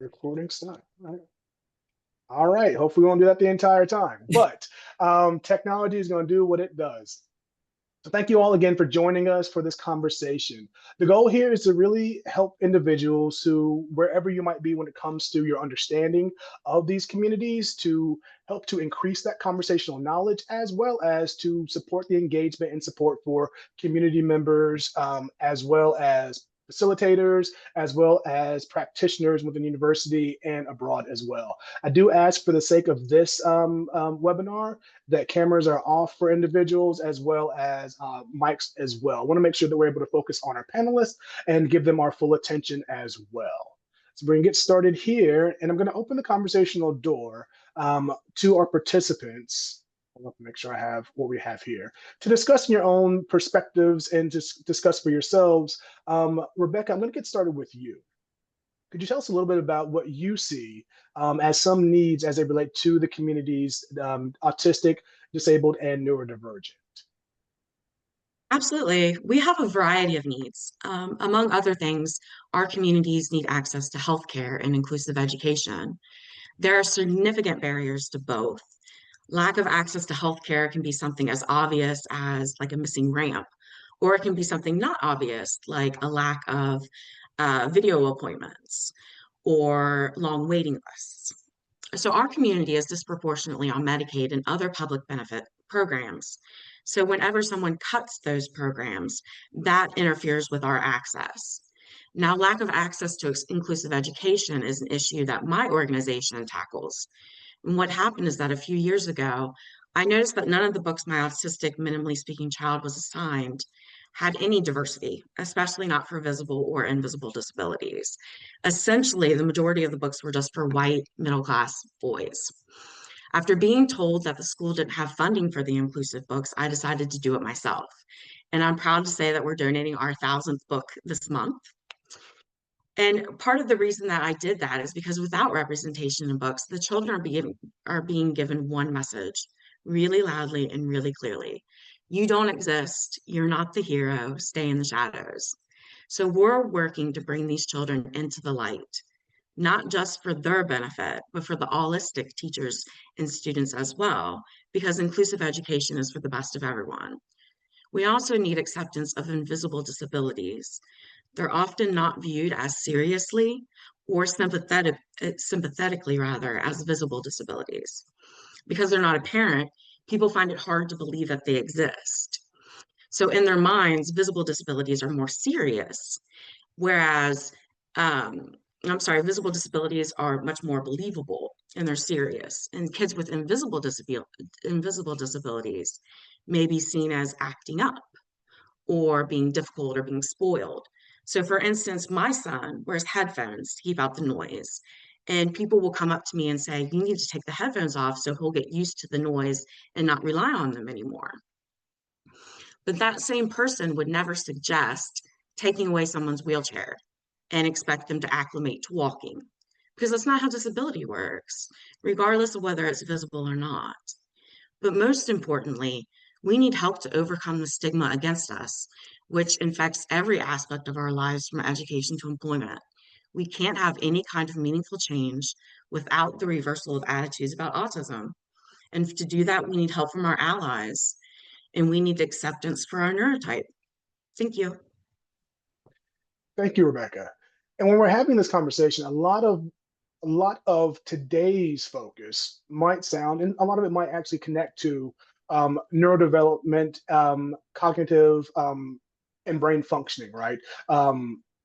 Recording stop. All right. Hopefully we won't do that the entire time, but technology is going to do what it does. So thank you all again for joining us for this conversation. The goal here is to really help individuals who, wherever you might be when it comes to your understanding of these communities, to help to increase that conversational knowledge, as well as to support the engagement and support for community members, as well as facilitators, as well as practitioners within the university and abroad as well. I do ask for the sake of this webinar that cameras are off for individuals as well as mics as well. I want to make sure that we're able to focus on our panelists and give them our full attention as well. So we're gonna get started here, and I'm gonna open the conversational door to our participants. I'll have to make sure I have what we have here to discuss your own perspectives and just discuss for yourselves. Rebecca, I'm gonna get started with you. Could you tell us a little bit about what you see as some needs as they relate to the communities, autistic, disabled, and neurodivergent? Absolutely. We have a variety of needs. Among other things, our communities need access to healthcare and inclusive education. There are significant barriers to both. Lack of access to healthcare can be something as obvious as like a missing ramp, or it can be something not obvious, like a lack of video appointments or long waiting lists. So our community is disproportionately on Medicaid and other public benefit programs. So whenever someone cuts those programs, that interferes with our access. Now, lack of access to inclusive education is an issue that my organization tackles. And what happened is that a few years ago, I noticed that none of the books my autistic, minimally speaking child was assigned had any diversity, especially not for visible or invisible disabilities. Essentially, the majority of the books were just for white middle-class boys. After being told that the school didn't have funding for the inclusive books, I decided to do it myself. And I'm proud to say that we're donating our 1,000th book this month. And part of the reason that I did that is because without representation in books, the children are being given one message really loudly and really clearly. You don't exist. You're not the hero. Stay in the shadows. So we're working to bring these children into the light, not just for their benefit, but for the holistic teachers and students as well, because inclusive education is for the best of everyone. We also need acceptance of invisible disabilities. They're often not viewed as seriously or sympathetically rather as visible disabilities. Because they're not apparent, people find it hard to believe that they exist. So in their minds, visible disabilities are more serious, whereas visible disabilities are much more believable and they're serious. And kids with invisible disabilities may be seen as acting up or being difficult or being spoiled. So for instance, my son wears headphones to keep out the noise. And people will come up to me and say, you need to take the headphones off so he'll get used to the noise and not rely on them anymore. But that same person would never suggest taking away someone's wheelchair and expect them to acclimate to walking, because that's not how disability works, regardless of whether it's visible or not. But most importantly, we need help to overcome the stigma against us, which infects every aspect of our lives from education to employment. We can't have any kind of meaningful change without the reversal of attitudes about autism. And to do that, we need help from our allies, and we need acceptance for our neurotype. Thank you. Thank you, Rebecca. And when we're having this conversation, a lot of today's focus might sound, and a lot of it might actually connect to neurodevelopment, cognitive, and brain functioning, right?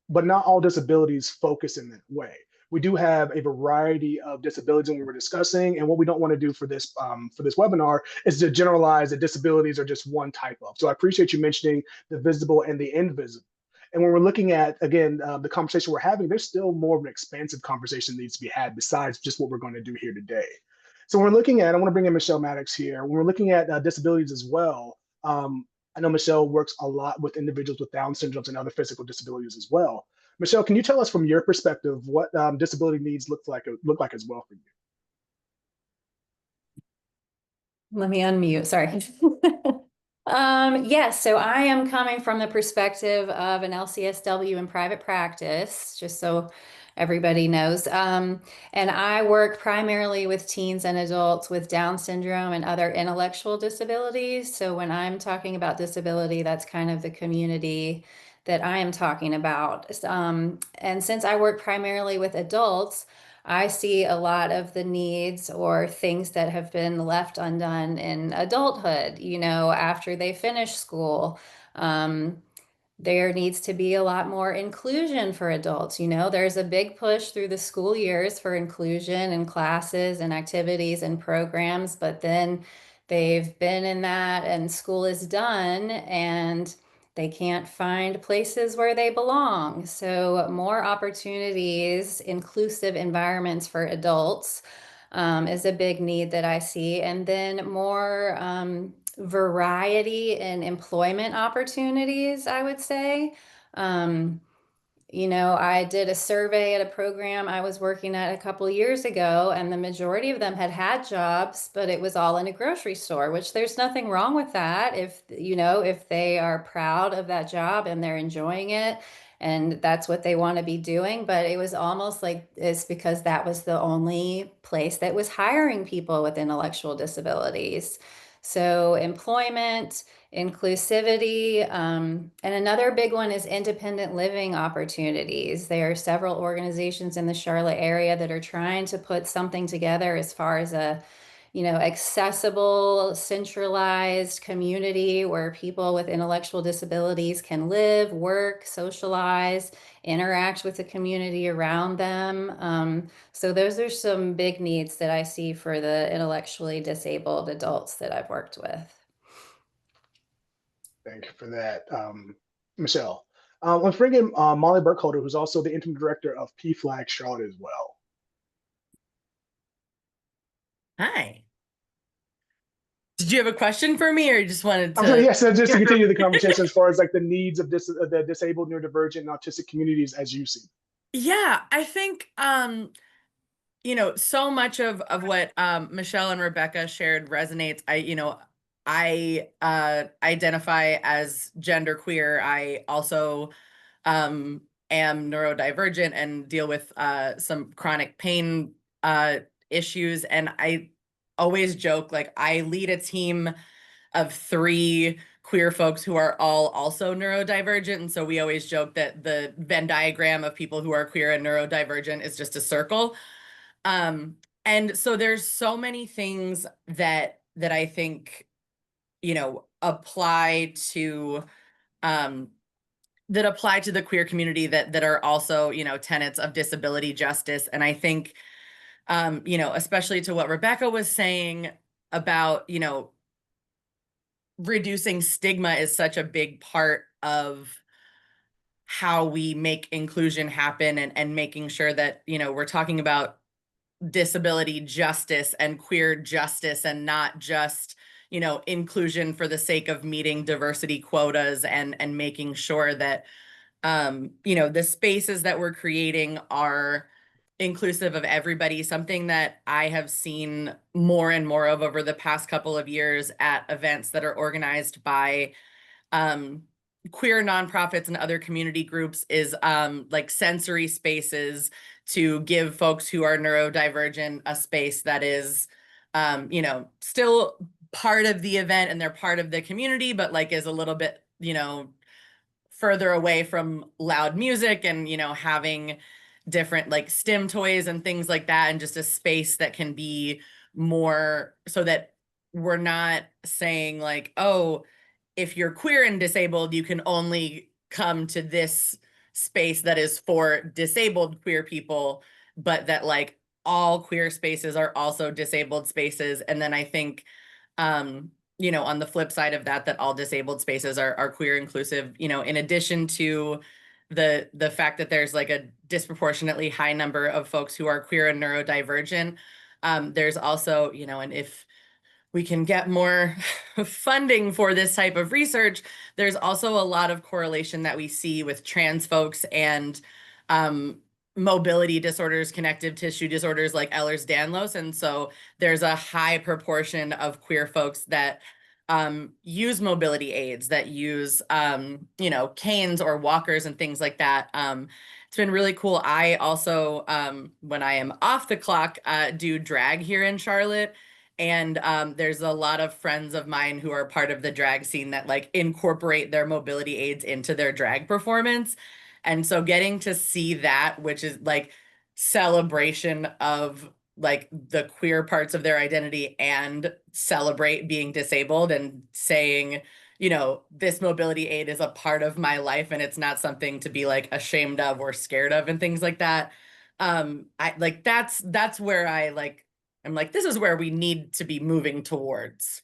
But not all disabilities focus in that way. We do have a variety of disabilities when we were discussing, and what we don't want to do for this webinar is to generalize that disabilities are just one type of. So I appreciate you mentioning the visible and the invisible. And when we're looking at, again, the conversation we're having, there's still more of an expansive conversation that needs to be had besides just what we're going to do here today. So when we're looking at, I want to bring in Michelle Mattox here. When we're looking at disabilities as well, I know Michelle works a lot with individuals with Down syndromes and other physical disabilities as well. Michelle, can you tell us from your perspective what disability needs look like as well for you? Let me unmute, sorry. Yes, so I am coming from the perspective of an LCSW in private practice, just so everybody knows. And I work primarily with teens and adults with Down syndrome and other intellectual disabilities. So when I'm talking about disability, that's kind of the community that I am talking about. And since I work primarily with adults, I see a lot of the needs or things that have been left undone in adulthood, after they finish school. There needs to be a lot more inclusion for adults. There's a big push through the school years for inclusion in classes and activities and programs, but then they've been in that and school is done and they can't find places where they belong. So more opportunities, inclusive environments for adults is a big need that I see. And then more variety in employment opportunities, I would say. Um, I did a survey at a program I was working at a couple years ago, and the majority of them had jobs, but it was all in a grocery store, which there's nothing wrong with that if they are proud of that job and they're enjoying it and that's what they want to be doing. But it was almost like it's because that was the only place that was hiring people with intellectual disabilities. So employment, inclusivity, and another big one is independent living opportunities. There are several organizations in the Charlotte area that are trying to put something together as far as a accessible, centralized community where people with intellectual disabilities can live, work, socialize, interact with the community around them. So those are some big needs that I see for the intellectually disabled adults that I've worked with. Thank you for that, Michelle. Let's bring in Molly Burkholder, who's also the interim director of PFLAG Charlotte as well. Hi. Did you have a question for me, or you just wanted to? Yes, just to continue the conversation as far as like the needs of the disabled, neurodivergent, and autistic communities as you see. Yeah, I think so much of what Michelle and Rebecca shared resonates. I identify as genderqueer. I also am neurodivergent and deal with some chronic pain issues. And I always joke, like, I lead a team of 3 queer folks who are all also neurodivergent. And so we always joke that the Venn diagram of people who are queer and neurodivergent is just a circle. And so there's so many things that I think, apply to the queer community that are also, tenets of disability justice. And I think, especially to what Rebecca was saying about, reducing stigma is such a big part of how we make inclusion happen, and making sure that, we're talking about disability justice and queer justice, and not just, inclusion for the sake of meeting diversity quotas, and making sure that, the spaces that we're creating are inclusive of everybody. Something that I have seen more and more of over the past couple of years at events that are organized by queer nonprofits and other community groups is like sensory spaces to give folks who are neurodivergent a space that is, still part of the event and they're part of the community, but like is a little bit, further away from loud music, and, having different like STEM toys and things like that, and just a space that can be more so that we're not saying like, oh, if you're queer and disabled, you can only come to this space that is for disabled queer people, but that like all queer spaces are also disabled spaces. And then I think, on the flip side of that, that all disabled spaces are queer inclusive, in addition to the fact that there's like a disproportionately high number of folks who are queer and neurodivergent. There's also, and if we can get more funding for this type of research, there's also a lot of correlation that we see with trans folks and mobility disorders, connective tissue disorders like Ehlers-Danlos. And so there's a high proportion of queer folks that use mobility aids, that use, canes or walkers and things like that. It's been really cool. I also, when I am off the clock, do drag here in Charlotte. And there's a lot of friends of mine who are part of the drag scene that like incorporate their mobility aids into their drag performance. And so getting to see that, which is like celebration of like the queer parts of their identity and celebrate being disabled and saying, you know, this mobility aid is a part of my life and it's not something to be like ashamed of or scared of and things like that. I like that's where I like I'm like, this is where we need to be moving towards.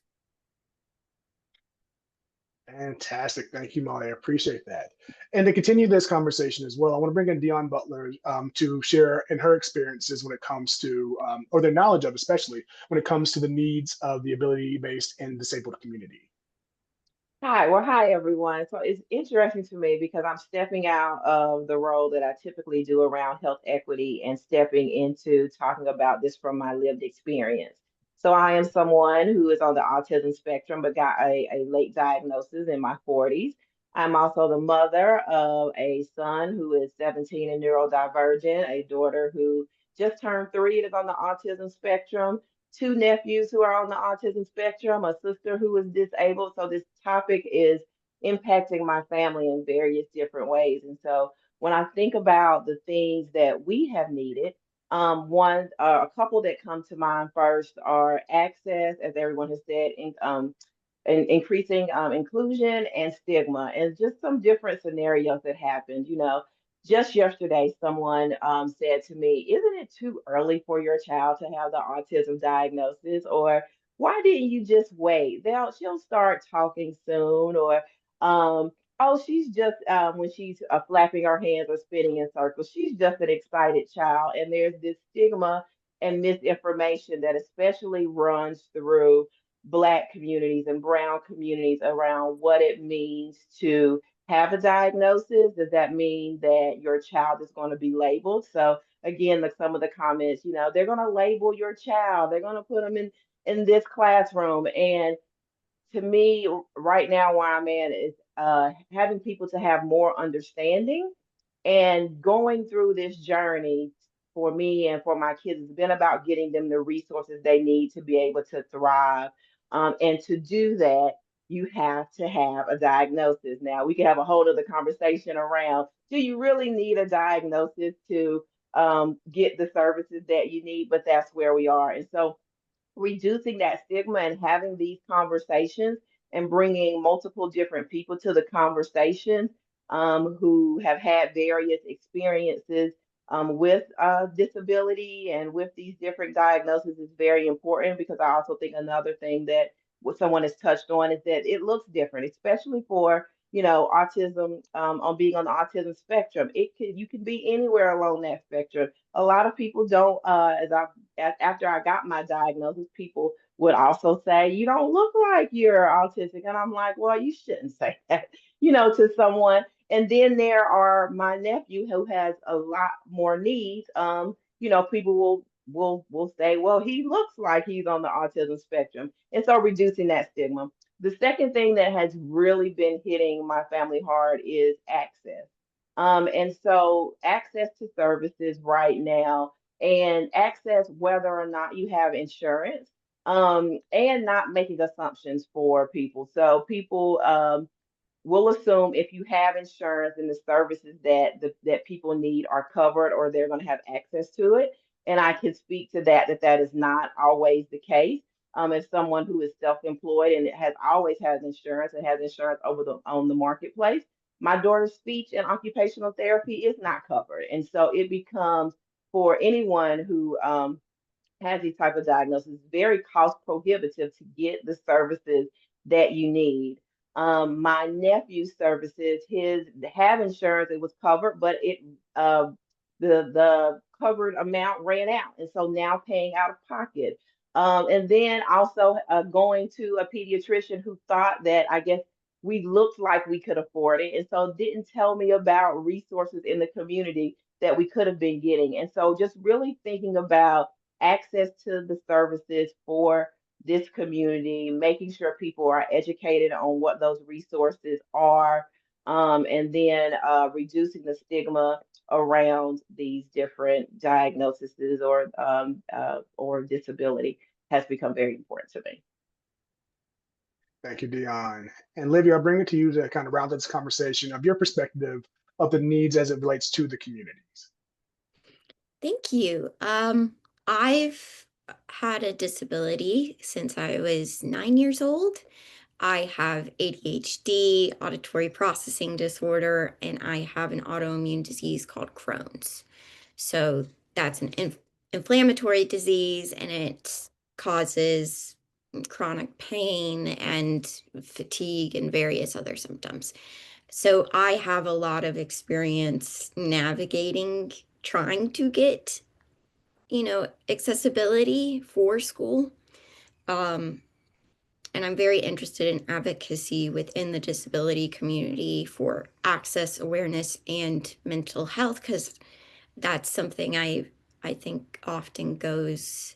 Fantastic. Thank you, Molly. I appreciate that. And to continue this conversation as well, I want to bring in Dion Butler to share in her experiences when it comes to, or their knowledge of, especially when it comes to the needs of the ability-based and disabled community. Hi, well, hi everyone. So it's interesting to me because I'm stepping out of the role that I typically do around health equity and stepping into talking about this from my lived experience. So I am someone who is on the autism spectrum, but got a late diagnosis in my 40s. I'm also the mother of a son who is 17 and neurodivergent, a daughter who just turned 3 and is on the autism spectrum, two nephews who are on the autism spectrum, a sister who is disabled. So this topic is impacting my family in various different ways. And so when I think about the things that we have needed, a couple that come to mind first are access, as everyone has said, and increasing inclusion and stigma, and just some different scenarios that happened. You know, just yesterday, someone said to me, "Isn't it too early for your child to have the autism diagnosis?" Or, "Why didn't you just wait? She'll start talking soon." Or, "Oh, she's just when she's flapping her hands or spinning in circles, she's just an excited child." And there's this stigma and misinformation that especially runs through Black communities and Brown communities around what it means to have a diagnosis. Does that mean that your child is going to be labeled? So again, like some of the comments, you know, they're going to label your child. They're going to put them in this classroom. And to me, right now, where I'm at is having people to have more understanding and going through this journey for me and for my kids has been about getting them the resources they need to be able to thrive. And to do that, you have to have a diagnosis. Now, we can have a whole other conversation around, do you really need a diagnosis to get the services that you need? But that's where we are. And so reducing that stigma and having these conversations and bringing multiple different people to the conversation who have had various experiences with disability and with these different diagnoses is very important, because I also think another thing that what someone has touched on is that it looks different, especially for, you know, autism, on being on the autism spectrum. You can be anywhere along that spectrum. A lot of people don't, after I got my diagnosis, people would also say, "You don't look like you're autistic." And I'm like, well, you shouldn't say that, you know, to someone. And then there are my nephew who has a lot more needs. You know, people will say, well, he looks like he's on the autism spectrum. And so reducing that stigma. The second thing that has really been hitting my family hard is access. And so access to services right now, and access whether or not you have insurance, and not making assumptions for people. So people we'll assume if you have insurance and the services that people need are covered, or they're going to have access to it. And I can speak to that is not always the case. As someone who is self-employed and has always has insurance and has insurance on the marketplace, my daughter's speech and occupational therapy is not covered, and so it becomes, for anyone who has these type of diagnoses, very cost prohibitive to get the services that you need. My nephew's services, his have insurance, it was covered, but the covered amount ran out, and so now paying out of pocket. And then also going to a pediatrician who thought that, I guess, we looked like we could afford it, and so didn't tell me about resources in the community that we could have been getting. And so just really thinking about access to the services for this community, making sure people are educated on what those resources are, and then reducing the stigma around these different diagnoses or disability has become very important to me. Thank you, Dion. And Livy, I'll bring it to you to kind of round this conversation of your perspective of the needs as it relates to the communities. Thank you. I've had a disability since I was 9 years old. I have ADHD, auditory processing disorder, and I have an autoimmune disease called Crohn's. So that's an inflammatory disease, and it causes chronic pain and fatigue and various other symptoms. So I have a lot of experience navigating trying to get, accessibility for school. And I'm very interested in advocacy within the disability community for access, awareness, and mental health, because that's something I think often goes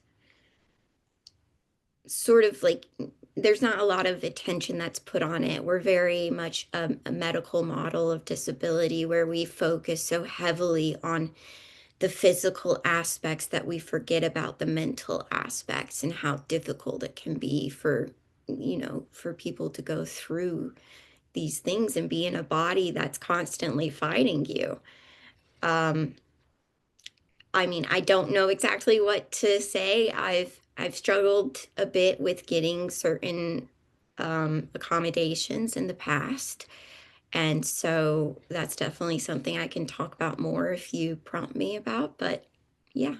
sort of like there's not a lot of attention that's put on it. We're very much a medical model of disability where we focus so heavily on the physical aspects that we forget about the mental aspects and how difficult it can be for people to go through these things and be in a body that's constantly fighting you. I mean, I don't know exactly what to say. I've struggled a bit with getting certain accommodations in the past. And so that's definitely something I can talk about more if you prompt me about. But yeah.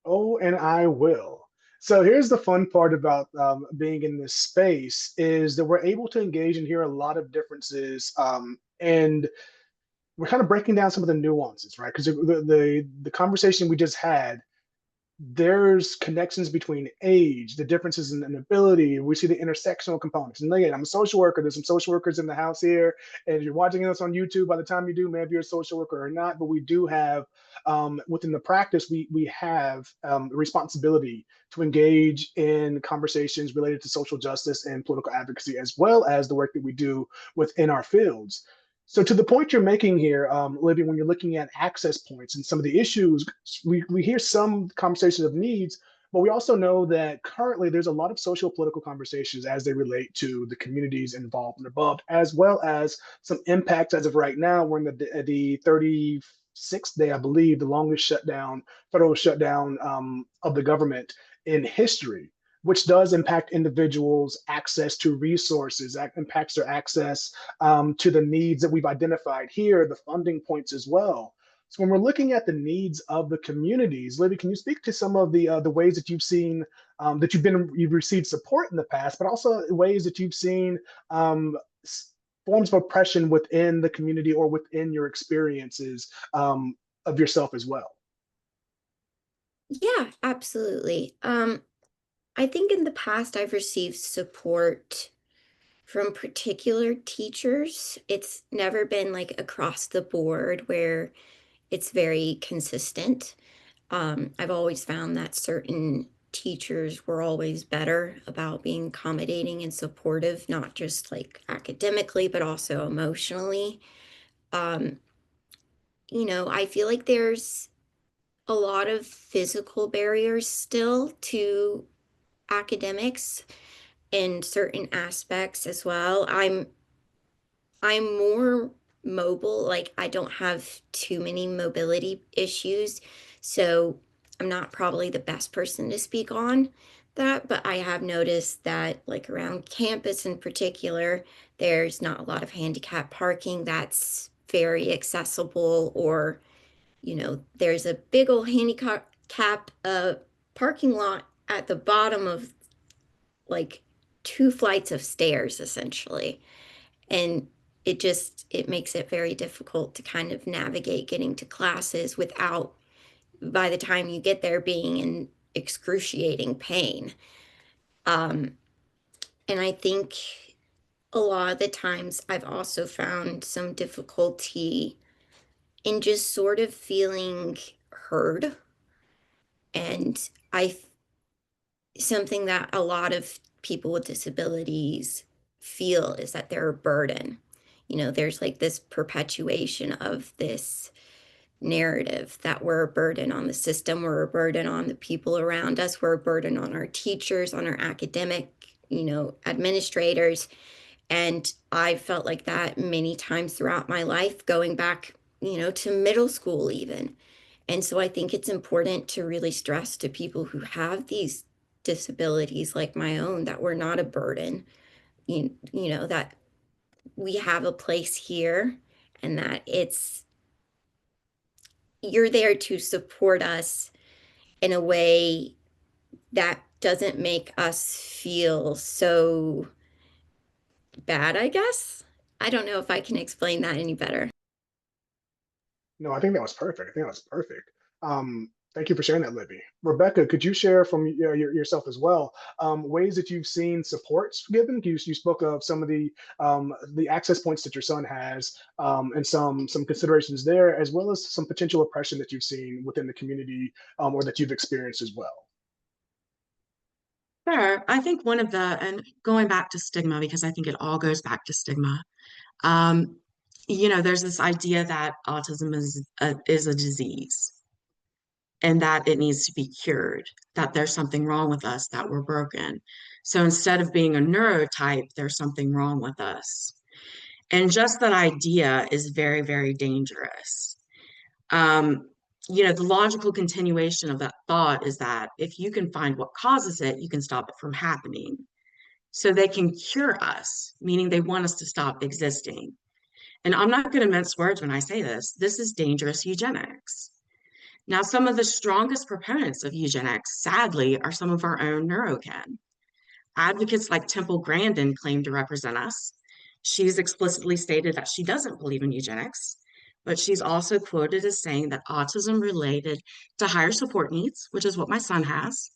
Oh, and I will. So here's the fun part about being in this space is that we're able to engage and hear a lot of differences, and we're kind of breaking down some of the nuances, right? Because the conversation we just had, there's connections between age, the differences in ability. We see the intersectional components. And again, I'm a social worker. There's some social workers in the house here. And if you're watching us on YouTube, by the time you do, maybe you're a social worker or not. But we do have, within the practice, we have responsibility to engage in conversations related to social justice and political advocacy, as well as the work that we do within our fields. So to the point you're making here, Libby, when you're looking at access points and some of the issues, we hear some conversations of needs, but we also know that currently there's a lot of social political conversations as they relate to the communities involved and above, as well as some impacts as of right now. We're in the 36th day, I believe, the longest federal shutdown of the government in history, which does impact individuals' access to resources, that impacts their access to the needs that we've identified here, the funding points as well. So when we're looking at the needs of the communities, Libby, can you speak to some of the ways that you've seen that you've received support in the past, but also ways that you've seen forms of oppression within the community or within your experiences of yourself as well? Yeah, absolutely. I think in the past I've received support from particular teachers. It's never been like across the board where it's very consistent. I've always found that certain teachers were always better about being accommodating and supportive, not just like academically, but also emotionally. Um, I feel like there's a lot of physical barriers still to academics in certain aspects as well. I'm more mobile, like I don't have too many mobility issues, so I'm not probably the best person to speak on that, but I have noticed that like around campus in particular, there's not a lot of handicap parking that's very accessible, or there's a big old handicap parking lot at the bottom of like 2 flights of stairs essentially. And it makes it very difficult to kind of navigate getting to classes without, by the time you get there, being in excruciating pain. And I think a lot of the times I've also found some difficulty in just sort of feeling heard. And something that a lot of people with disabilities feel is that they're a burden. there's like this perpetuation of this narrative that we're a burden on the system, we're a burden on the people around us, we're a burden on our teachers, on our academic, administrators. And I felt like that many times throughout my life, going back, to middle school even. And so I think it's important to really stress to people who have these disabilities like my own that we're not a burden, that we have a place here and that you're there to support us in a way that doesn't make us feel so bad, I guess. I don't know if I can explain that any better. No, I think that was perfect. I think that was perfect. Thank you for sharing that, Libby. Rebecca, could you share from yourself as well ways that you've seen supports given? You spoke of some of the access points that your son has and some considerations there, as well as some potential oppression that you've seen within the community or that you've experienced as well. Sure. I think and going back to stigma, because I think it all goes back to stigma. There's this idea that autism is a disease and that it needs to be cured, that there's something wrong with us, that we're broken. So instead of being a neurotype, there's something wrong with us. And just that idea is very, very dangerous. The logical continuation of that thought is that if you can find what causes it, you can stop it from happening. So they can cure us, meaning they want us to stop existing. And I'm not going to mince words when I say this. This is dangerous eugenics. Now, some of the strongest proponents of eugenics, sadly, are some of our own neurokin. Advocates like Temple Grandin claim to represent us. She's explicitly stated that she doesn't believe in eugenics, but she's also quoted as saying that autism related to higher support needs, which is what my son has.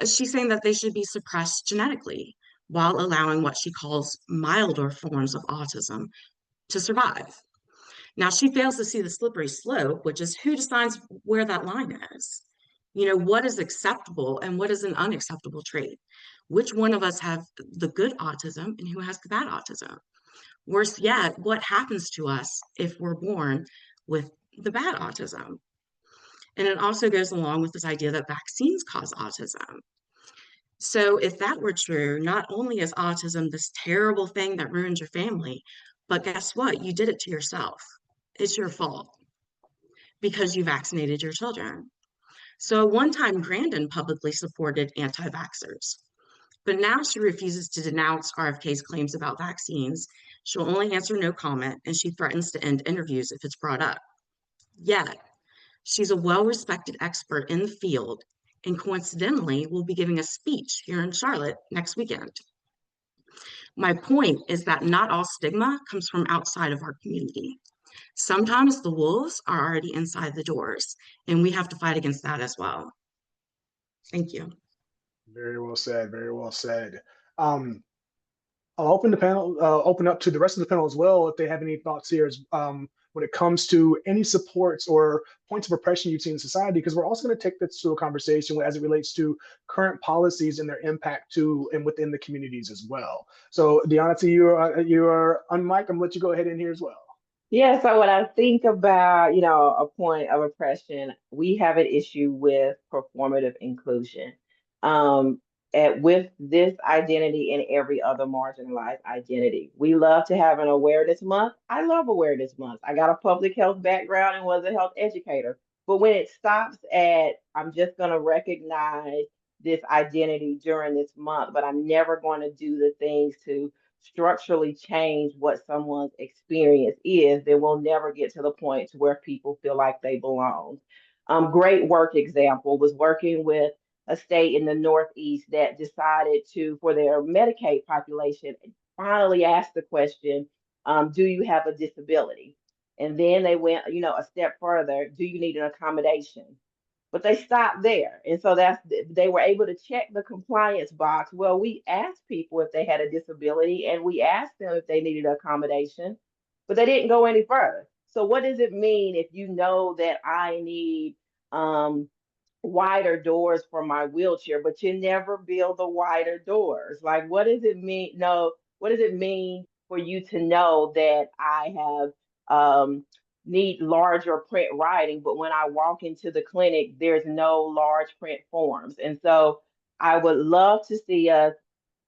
She's saying that they should be suppressed genetically while allowing what she calls milder forms of autism to survive. Now, she fails to see the slippery slope, which is who decides where that line is. What is acceptable and what is an unacceptable trait? Which one of us have the good autism and who has the bad autism? Worse yet, what happens to us if we're born with the bad autism? And it also goes along with this idea that vaccines cause autism. So if that were true, not only is autism this terrible thing that ruins your family, but guess what? You did it to yourself. It's your fault because you vaccinated your children. So at one time, Grandin publicly supported anti-vaxxers, but now she refuses to denounce RFK's claims about vaccines. She'll only answer no comment, and she threatens to end interviews if it's brought up. Yet, she's a well-respected expert in the field, and coincidentally will be giving a speech here in Charlotte next weekend. My point is that not all stigma comes from outside of our community. Sometimes the wolves are already inside the doors, and we have to fight against that as well. Thank you. Very well said. Very well said. I'll open the panel, open up to the rest of the panel as well if they have any thoughts here when it comes to any supports or points of oppression you've seen in society, because we're also going to take this to a conversation as it relates to current policies and their impact to and within the communities as well. So, Deonati, you are unmiked. I'm going to let you go ahead in here as well. Yeah, so when I think about, a point of oppression, we have an issue with performative inclusion. With this identity and every other marginalized identity. We love to have an awareness month. I love awareness month. I got a public health background and was a health educator. But when it stops at, I'm just going to recognize this identity during this month, but I'm never going to do the things to structurally change what someone's experience is, then we'll never get to the point to where people feel like they belong. Great work example was working with a state in the Northeast that decided to, for their Medicaid population, finally ask the question, do you have a disability? And then they went, a step further, do you need an accommodation? But they stopped there. And so they were able to check the compliance box. Well, we asked people if they had a disability and we asked them if they needed accommodation, but they didn't go any further. So what does it mean if you know that I need wider doors for my wheelchair, but you never build the wider doors? Like, what does it mean? No, what does it mean for you to know that I have need larger print writing, but when I walk into the clinic, there's no large print forms. And so I would love to see us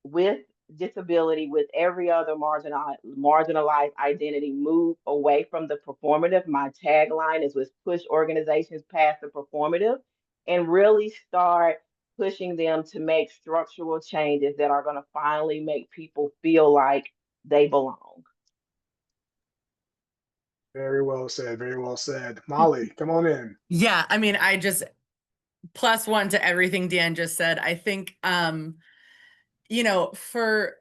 with disability, with every other marginalized identity, move away from the performative. My tagline is with push organizations past the performative and really start pushing them to make structural changes that are going to finally make people feel like they belong. Very well said. Very well said. Molly, come on in. Yeah, I mean, I just +1 to everything Dan just said. I think, you know, for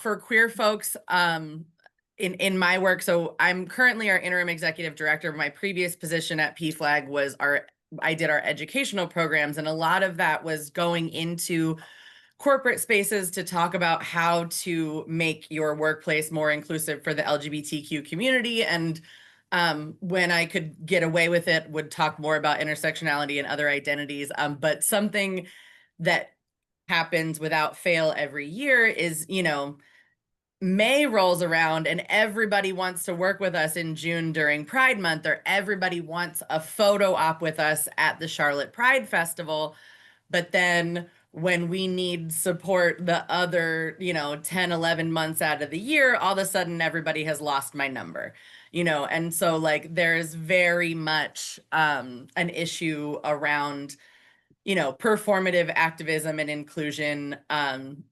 queer folks, in my work, so I'm currently our interim executive director. My previous position at PFLAG was I did our educational programs, and a lot of that was going into corporate spaces to talk about how to make your workplace more inclusive for the LGBTQ community. And when I could get away with it, would talk more about intersectionality and other identities. But something that happens without fail every year is, you know, May rolls around and everybody wants to work with us in June during Pride Month, or everybody wants a photo op with us at the Charlotte Pride Festival. But then when we need support the other, you know, 10, 11 months out of the year, all of a sudden everybody has lost my number, you know? And so like, there's very much an issue around, you know, performative activism and inclusion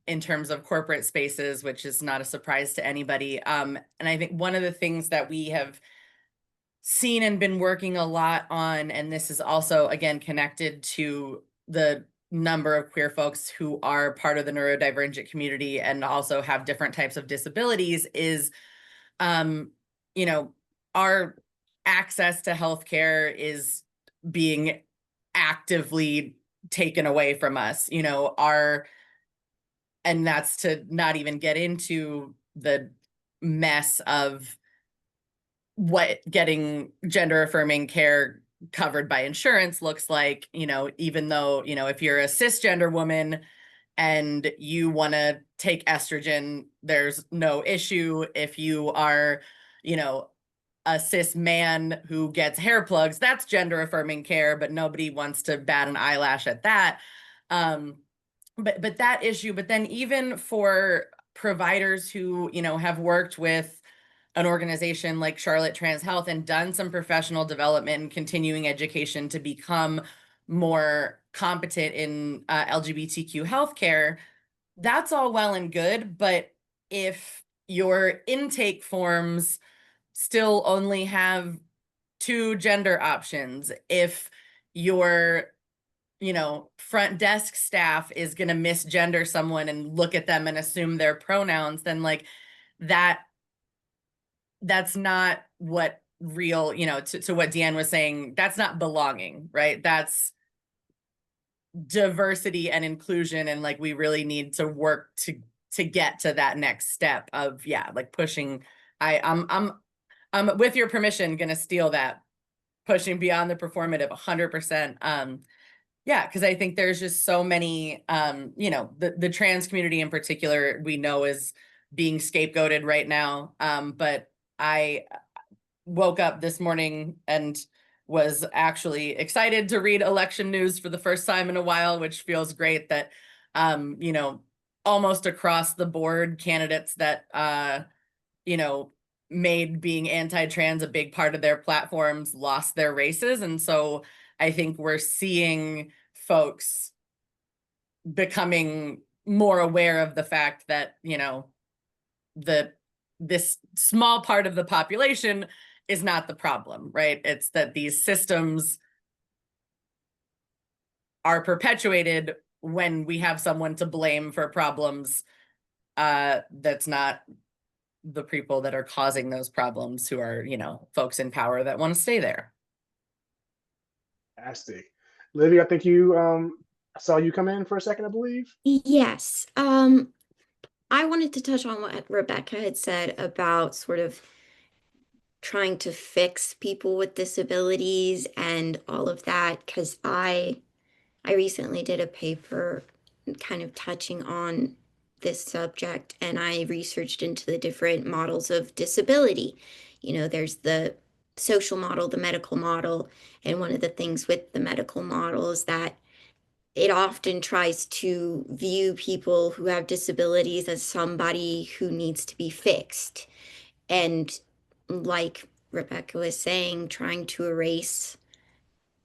in terms of corporate spaces, which is not a surprise to anybody. And I think one of the things that we have seen and been working a lot on, and this is also, again, connected to the number of queer folks who are part of the neurodivergent community and also have different types of disabilities, is, you know, our access to healthcare is being actively taken away from us, you know, and that's to not even get into the mess of what getting gender affirming care covered by insurance looks like, you know, even though, you know, if you're a cisgender woman and you want to take estrogen, there's no issue. If you are, you know, a cis man who gets hair plugs, that's gender affirming care, but nobody wants to bat an eyelash at that. But that issue, but then even for providers who, you know, have worked with an organization like Charlotte Trans Health and done some professional development and continuing education to become more competent in LGBTQ healthcare, that's all well and good. But if your intake forms still only have 2 gender options, if your, you know, front desk staff is going to misgender someone and look at them and assume their pronouns, then like that's not what real, you know, to what Deanne was saying, that's not belonging, right? That's diversity and inclusion. And like, we really need to work to get to that next step of, yeah, like pushing. I'm with your permission going to steal that, pushing beyond the performative 100%. Yeah, because I think there's just so many, you know, the trans community in particular, we know is being scapegoated right now. But I woke up this morning and was actually excited to read election news for the first time in a while, which feels great that, you know, almost across the board candidates that, you know, made being anti-trans a big part of their platforms lost their races. And so I think we're seeing folks becoming more aware of the fact that, you know, this small part of the population is not the problem, right? It's that these systems are perpetuated when we have someone to blame for problems that's not the people that are causing those problems, who are, you know, folks in power that want to stay there. Fantastic. Livy, I think you I saw you come in for a second, I believe. Yes. I wanted to touch on what Rebecca had said about sort of trying to fix people with disabilities and all of that, because I recently did a paper kind of touching on this subject and I researched into the different models of disability. There's the social model, the medical model, and one of the things with the medical model is that it often tries to view people who have disabilities as somebody who needs to be fixed. And like Rebecca was saying, trying to erase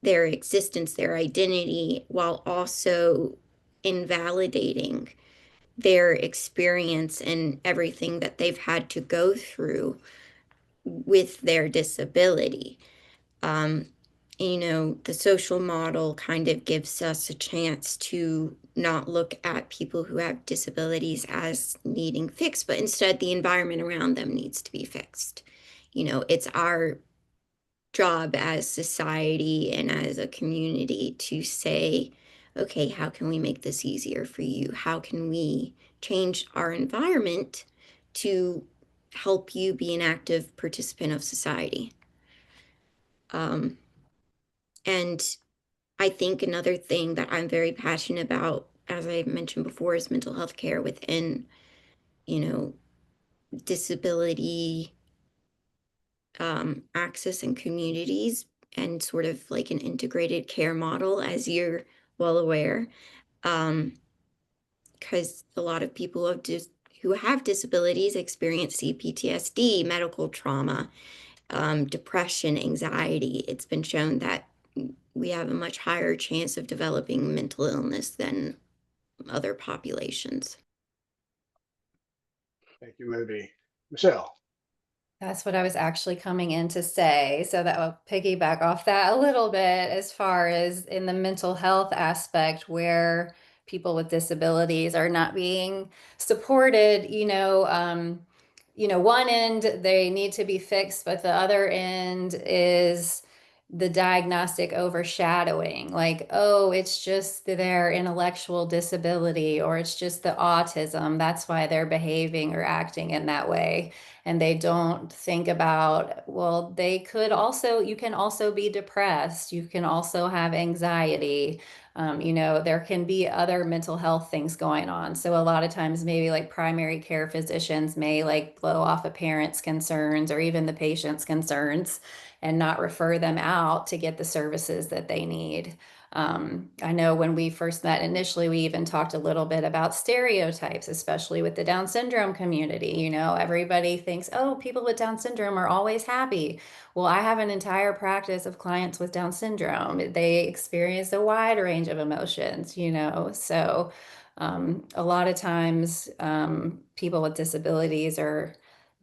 their existence, their identity, while also invalidating their experience and everything that they've had to go through with their disability. The social model kind of gives us a chance to not look at people who have disabilities as needing fixed, but instead the environment around them needs to be fixed. It's our job as society and as a community to say, okay, how can we make this easier for you? How can we change our environment to help you be an active participant of society? And I think another thing that I'm very passionate about, as I mentioned before, is mental health care within, disability access and communities, and sort of like an integrated care model, as you're well aware. Because a lot of people who have disabilities experience CPTSD, medical trauma, depression, anxiety. It's been shown that we have a much higher chance of developing mental illness than other populations. Thank you, Libby. Michelle. That's what I was actually coming in to say. So that will piggyback off that a little bit as far as in the mental health aspect where people with disabilities are not being supported, one end they need to be fixed, but the other end is the diagnostic overshadowing, like, oh, it's just their intellectual disability or it's just the autism. That's why they're behaving or acting in that way. And they don't think about, well, you can also be depressed. You can also have anxiety. There can be other mental health things going on. So a lot of times maybe like primary care physicians may like blow off a parent's concerns or even the patient's concerns and not refer them out to get the services that they need. I know when we first met initially, we even talked a little bit about stereotypes, especially with the Down syndrome community. Everybody thinks, oh, people with Down syndrome are always happy. Well, I have an entire practice of clients with Down syndrome. They experience a wide range of emotions, so a lot of times people with disabilities are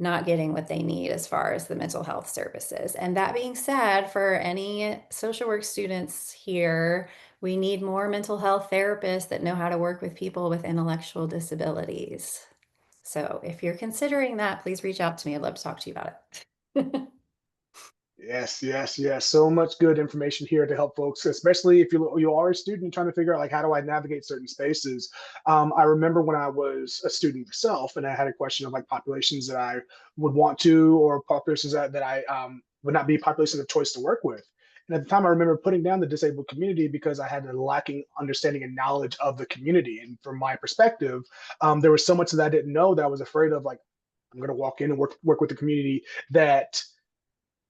not getting what they need as far as the mental health services. And that being said, for any social work students here, we need more mental health therapists that know how to work with people with intellectual disabilities. So if you're considering that, please reach out to me. I'd love to talk to you about it. Yes, yes, yes. So much good information here to help folks, especially if you are a student trying to figure out like how do I navigate certain spaces. I remember when I was a student myself, and I had a question of like populations that I would want to, or populations that I would not be populations of choice to work with. And at the time, I remember putting down the disabled community because I had a lacking understanding and knowledge of the community. And from my perspective, there was so much that I didn't know that I was afraid of. Like, I'm going to walk in and work with the community that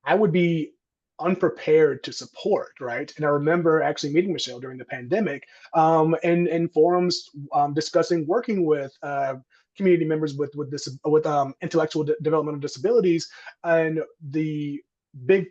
I would be unprepared to support, right? And I remember actually meeting Michelle during the pandemic, in forums discussing working with community members with intellectual developmental disabilities, and the big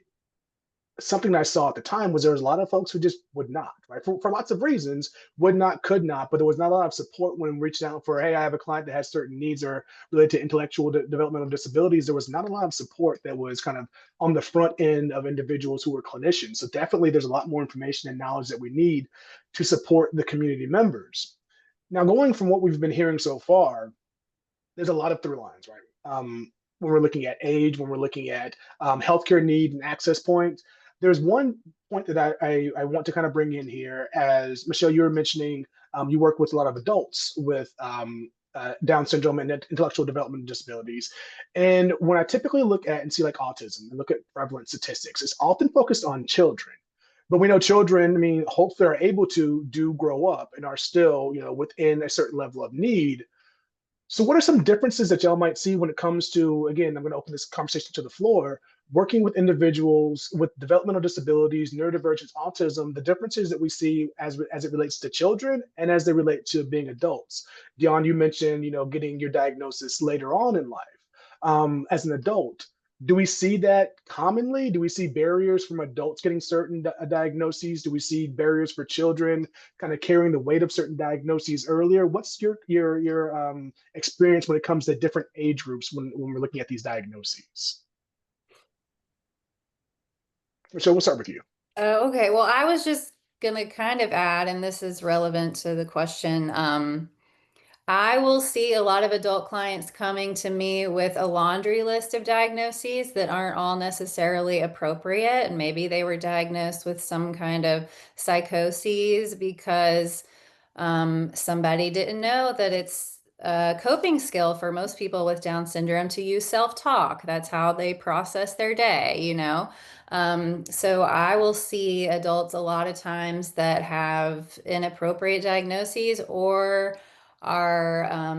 something that I saw at the time was there was a lot of folks who just would not, right? For lots of reasons, would not, could not, but there was not a lot of support when reaching out for, hey, I have a client that has certain needs or related to intellectual developmental disabilities. There was not a lot of support that was kind of on the front end of individuals who were clinicians. So definitely there's a lot more information and knowledge that we need to support the community members. Now, going from what we've been hearing so far, there's a lot of through lines, right? When we're looking at age, when we're looking at healthcare need and access points, there's one point that I want to kind of bring in here. As Michelle, you were mentioning, you work with a lot of adults with Down syndrome and intellectual developmental disabilities. And when I typically look at and see like autism and look at prevalent statistics, it's often focused on children. But we know children, I mean, hopefully are able to grow up and are still, within a certain level of need. So what are some differences that y'all might see when it comes to, again, I'm going to open this conversation to the floor, working with individuals with developmental disabilities, neurodivergence, autism, the differences that we see as it relates to children and as they relate to being adults? Dion, you mentioned, getting your diagnosis later on in life. As an adult, do we see that commonly? Do we see barriers from adults getting certain diagnoses? Do we see barriers for children kind of carrying the weight of certain diagnoses earlier? What's your experience when it comes to different age groups when we're looking at these diagnoses? So we'll start with you. Okay, well, I was just gonna kind of add, and this is relevant to the question. I will see a lot of adult clients coming to me with a laundry list of diagnoses that aren't all necessarily appropriate. And maybe they were diagnosed with some kind of psychoses because somebody didn't know that it's a coping skill for most people with Down syndrome to use self-talk. That's how they process their day, So I will see adults a lot of times that have inappropriate diagnoses or are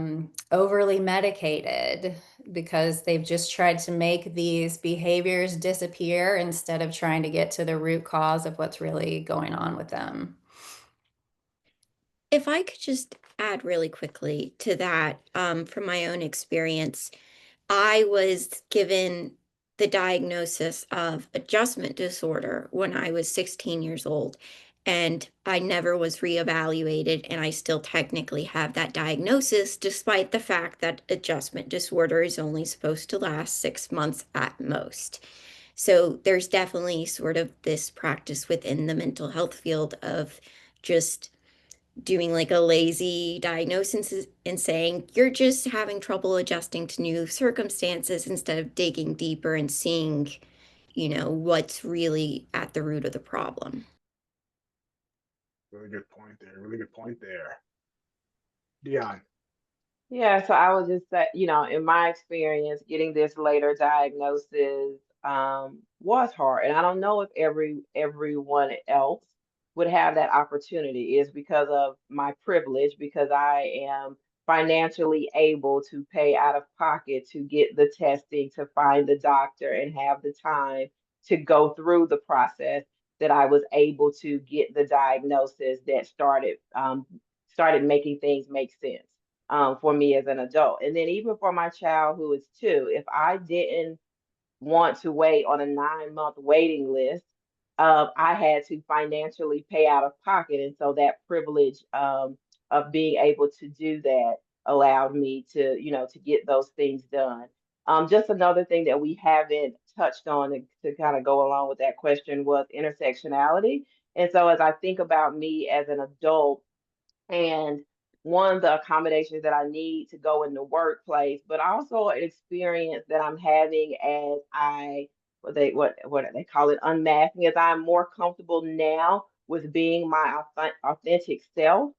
overly medicated because they've just tried to make these behaviors disappear instead of trying to get to the root cause of what's really going on with them. If I could just add really quickly to that, from my own experience, I was given the diagnosis of adjustment disorder when I was 16 years old, and I never was reevaluated, and I still technically have that diagnosis, despite the fact that adjustment disorder is only supposed to last 6 months at most. So there's definitely sort of this practice within the mental health field of just doing like a lazy diagnosis and saying you're just having trouble adjusting to new circumstances instead of digging deeper and seeing, what's really at the root of the problem. Really good point there. Really good point there. Dion. Yeah, so I would just say, in my experience, getting this later diagnosis was hard, and I don't know if everyone else would have that opportunity. Is because of my privilege, because I am financially able to pay out of pocket to get the testing, to find the doctor, and have the time to go through the process. That I was able to get the diagnosis that started making things make sense for me as an adult. And then even for my child who is 2, if I didn't want to wait on a 9-month waiting list, I had to financially pay out of pocket. And so that privilege of being able to do that allowed me to get those things done. Just another thing that we haven't touched on to kind of go along with that question was intersectionality. And so as I think about me as an adult, and one of the accommodations that I need to go in the workplace, but also an experience that I'm having as what they call it, unmasking, as I'm more comfortable now with being my authentic self.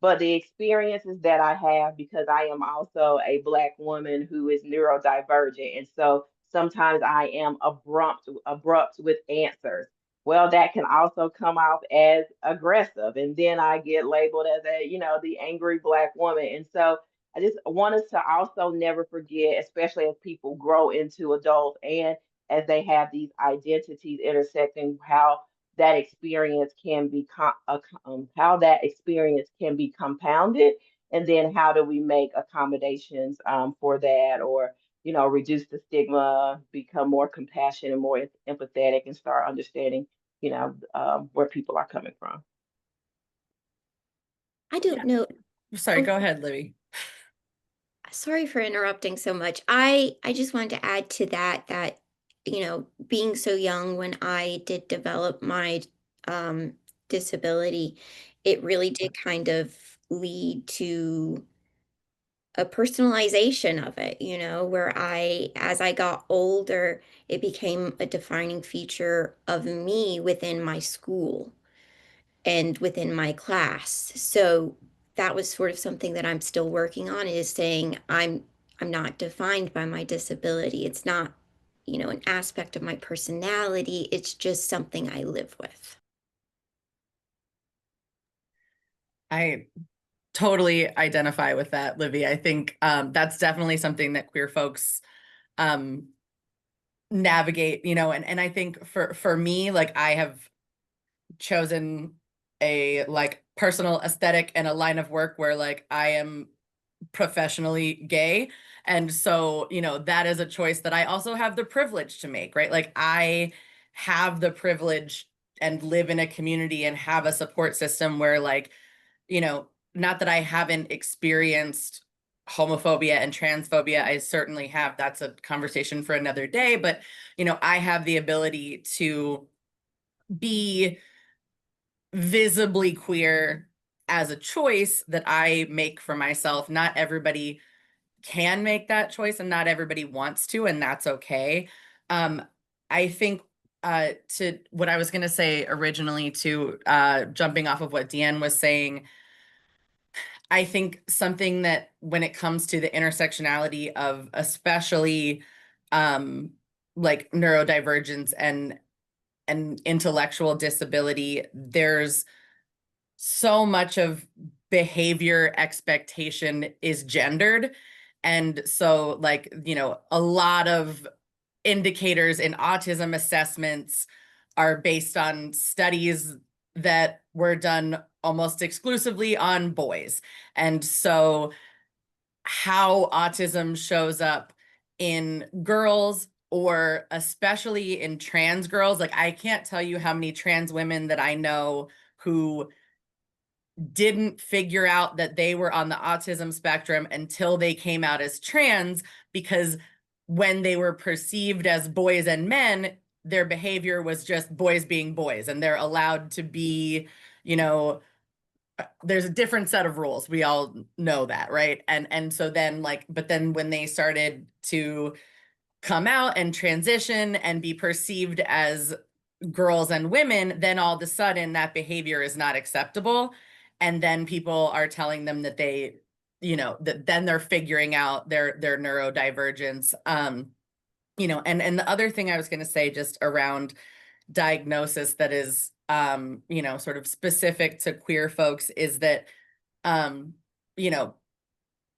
But the experiences that I have, because I am also a Black woman who is neurodivergent, and so sometimes I am abrupt with answers. Well, that can also come off as aggressive, and then I get labeled as the angry Black woman. And so I just want us to also never forget, especially as people grow into adults and as they have these identities intersecting, how that experience can be compounded, and then how do we make accommodations for that, or reduce the stigma, become more compassionate and more empathetic, and start understanding where people are coming from. I don't know. Sorry, Oh, go ahead, Libby. sorry for interrupting so much. I just wanted to add to that being so young when I did develop my disability, it really did kind of lead to a personalization of it, where as I got older, it became a defining feature of me within my school and within my class. So that was sort of something that I'm still working on, is saying I'm not defined by my disability. It's not, an aspect of my personality. It's just something I live with. I totally identify with that, Livy. I think that's definitely something that queer folks navigate, and I think for me, like, I have chosen a like personal aesthetic and a line of work where like I am professionally gay. And so, that is a choice that I also have the privilege to make, right? Like, I have the privilege and live in a community and have a support system where, like, not that I haven't experienced homophobia and transphobia. I certainly have. That's a conversation for another day. But, I have the ability to be visibly queer as a choice that I make for myself. Not everybody can make that choice and not everybody wants to, and that's okay. I think to what I was going to say originally, to jumping off of what Deanne was saying, I think something that when it comes to the intersectionality of especially like neurodivergence and intellectual disability, there's so much of behavior expectation is gendered. And so, like, a lot of indicators in autism assessments are based on studies that were done almost exclusively on boys. And so how autism shows up in girls, or especially in trans girls, like, I can't tell you how many trans women that I know who didn't figure out that they were on the autism spectrum until they came out as trans, because when they were perceived as boys and men, their behavior was just boys being boys, and they're allowed to be, there's a different set of rules. We all know that, right? And so then, like, but then when they started to come out and transition and be perceived as girls and women, then all of a sudden that behavior is not acceptable. And then people are telling them that they, that then they're figuring out their neurodivergence. And the other thing I was going to say just around diagnosis that is, sort of specific to queer folks is that,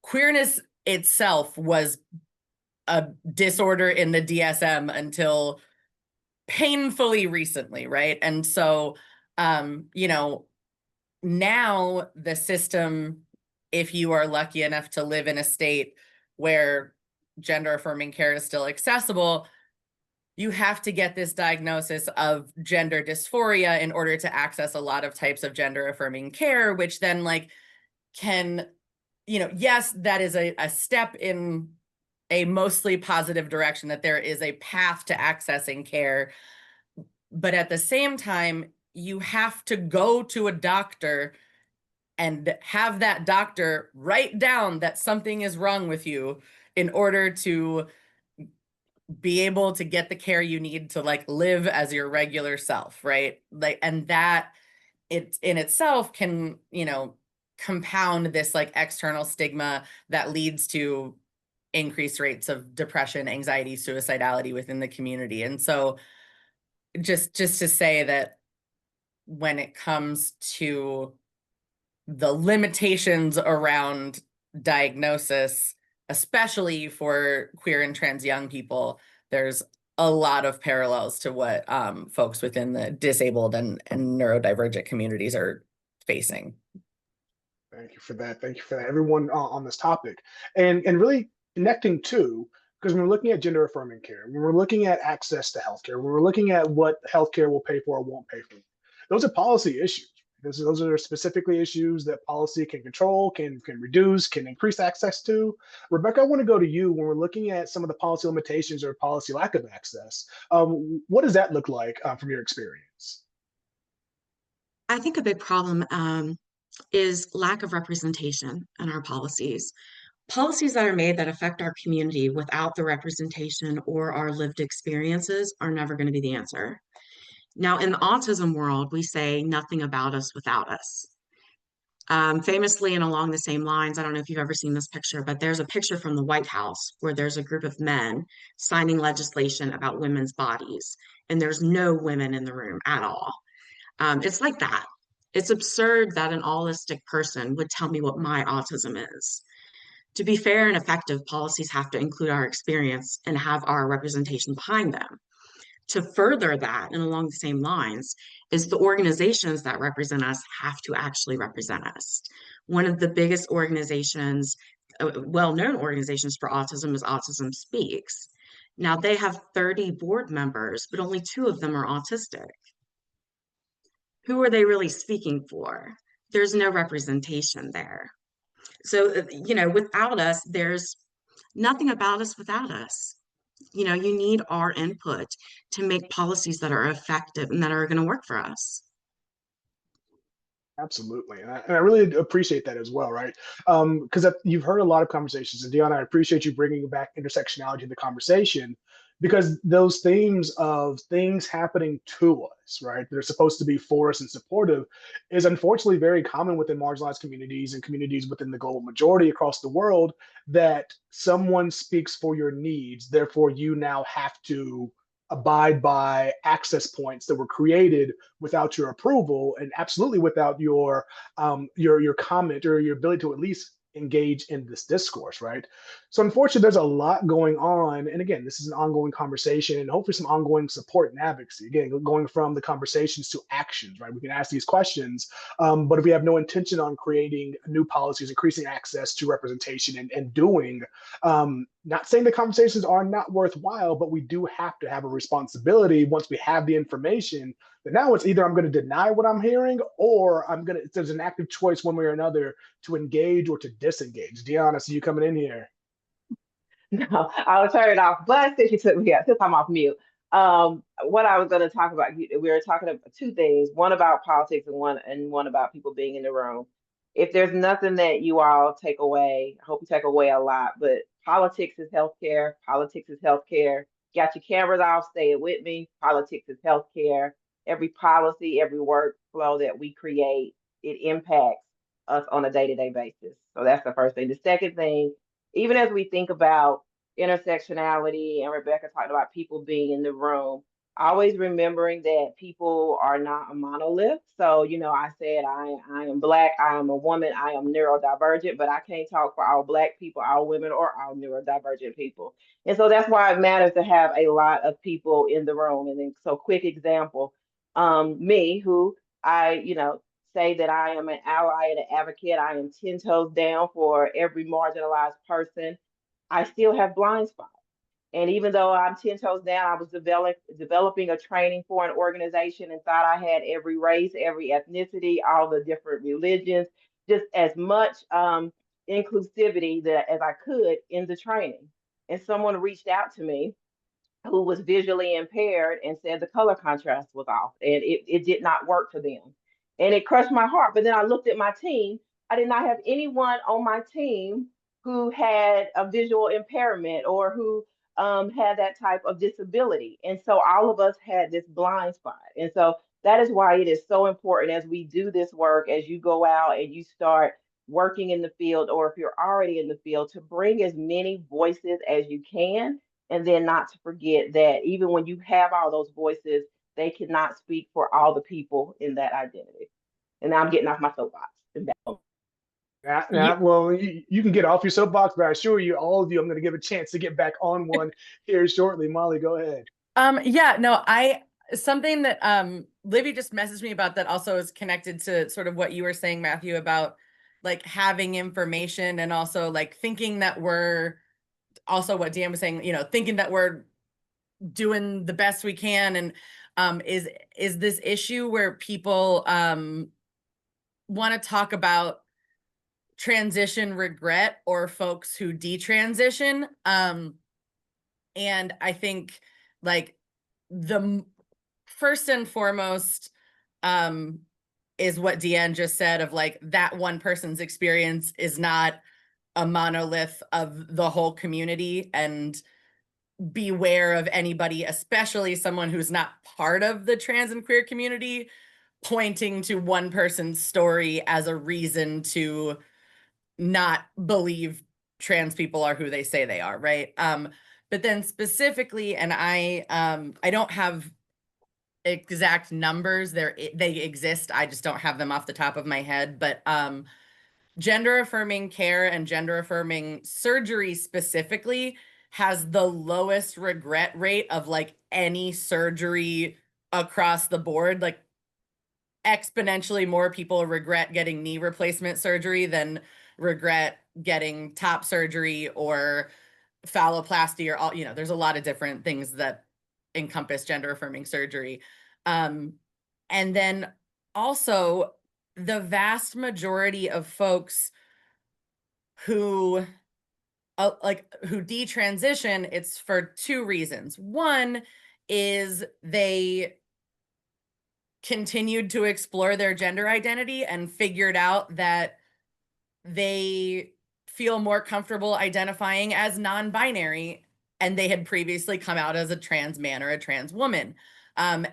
queerness itself was a disorder in the DSM until painfully recently, right? And so, now the system, if you are lucky enough to live in a state where gender affirming care is still accessible, you have to get this diagnosis of gender dysphoria in order to access a lot of types of gender affirming care, which then, like, can, yes, that is a step in a mostly positive direction, that there is a path to accessing care. But at the same time, you have to go to a doctor and have that doctor write down that something is wrong with you in order to be able to get the care you need to, like, live as your regular self, right? Like, and that it in itself can, compound this, like, external stigma that leads to increased rates of depression, anxiety, suicidality within the community. And so just to say that when it comes to the limitations around diagnosis, especially for queer and trans young people, there's a lot of parallels to what folks within the disabled and neurodivergent communities are facing. Thank you for that. Thank you for that, everyone on this topic. And really connecting to, because when we're looking at gender affirming care, when we're looking at access to healthcare, when we're looking at what healthcare will pay for or won't pay for, those are policy issues. Those are specifically issues that policy can control, can reduce, can increase access to. Rebecca, I want to go to you when we're looking at some of the policy limitations or policy lack of access. What does that look like from your experience? I think a big problem is lack of representation in our policies. Policies that are made that affect our community without the representation or our lived experiences are never going to be the answer. Now, in the autism world, we say nothing about us without us. Famously, and along the same lines, I don't know if you've ever seen this picture, but there's a picture from the White House where there's a group of men signing legislation about women's bodies, and there's no women in the room at all. It's like that. It's absurd that an allistic person would tell me what my autism is. To be fair and effective, policies have to include our experience and have our representation behind them. To further that, and along the same lines, is the organizations that represent us have to actually represent us. One of the biggest organizations, well-known organizations for autism is Autism Speaks. Now they have 30 board members, but only 2 of them are autistic. Who are they really speaking for? There's no representation there. So, without us, there's nothing about us without us. You need our input to make policies that are effective and that are going to work for us. Absolutely. And I really appreciate that as well, right? Because you've heard a lot of conversations, and Deanna, I appreciate you bringing back intersectionality in the conversation, because those themes of things happening to us, right, they're supposed to be for us and supportive, is unfortunately very common within marginalized communities and communities within the global majority across the world, that someone speaks for your needs, therefore you now have to abide by access points that were created without your approval, and absolutely without your comment or your ability to at least engage in this discourse, right? So unfortunately, there's a lot going on. And again, this is an ongoing conversation and hopefully some ongoing support and advocacy. Again, going from the conversations to actions, right? We can ask these questions, but if we have no intention on creating new policies, increasing access to representation and doing, not saying the conversations are not worthwhile, but we do have to have a responsibility once we have the information, that now it's either I'm going to deny what I'm hearing, or there's an active choice one way or another to engage or to disengage. Deanna, so you coming in here. No, I'll turn it off. But since you took me out, since I'm off mute, what I was going to talk about, we were talking about 2 things: one about politics and one about people being in the room. If there's nothing that you all take away, I hope you take away a lot. But politics is healthcare. Politics is healthcare. Got your cameras off. Stay it with me. Politics is healthcare. Every policy, every workflow that we create, it impacts us on a day-to-day basis. So that's the first thing. The second thing, even as we think about intersectionality, and Rebecca talked about people being in the room, always remembering that people are not a monolith. So, I said I am Black, I am a woman, I am neurodivergent, but I can't talk for all Black people, all women, or all neurodivergent people. And so that's why it matters to have a lot of people in the room. And then, so quick example, me, who I, say that I am an ally and an advocate. I am 10 toes down for every marginalized person. I still have blind spots. And even though I'm 10 toes down, I was developing a training for an organization and thought I had every race, every ethnicity, all the different religions, just as much inclusivity as I could in the training. And someone reached out to me who was visually impaired and said the color contrast was off and it did not work for them. And it crushed my heart. But then I looked at my team. I did not have anyone on my team who had a visual impairment or who had that type of disability. And so all of us had this blind spot. And so that is why it is so important as we do this work, as you go out and you start working in the field, or if you're already in the field, to bring as many voices as you can. And then not to forget that even when you have all those voices, they cannot speak for all the people in that identity. And now I'm getting off my soapbox. Well, you can get off your soapbox, but I assure you, all of you, I'm going to give a chance to get back on one here shortly. Molly, go ahead. Something that Libby just messaged me about that also is connected to sort of what you were saying, Matthew, about like having information and also like thinking that we're, also what Dan was saying, thinking that we're doing the best we can. And is this issue where people want to talk about transition regret or folks who detransition. And I think like the first and foremost is what Deanne just said, of like that one person's experience is not a monolith of the whole community, and beware of anybody, especially someone who's not part of the trans and queer community, pointing to one person's story as a reason to not believe trans people are who they say they are, right? But then specifically, and I don't have exact numbers. They exist. I just don't have them off the top of my head. But gender affirming care and gender affirming surgery specifically has the lowest regret rate of like any surgery across the board. Like exponentially more people regret getting knee replacement surgery than regret getting top surgery or phalloplasty or all, there's a lot of different things that encompass gender affirming surgery. And then also the vast majority of folks who who detransition, it's for two reasons. One is they continued to explore their gender identity and figured out that they feel more comfortable identifying as non-binary, and they had previously come out as a trans man or a trans woman. And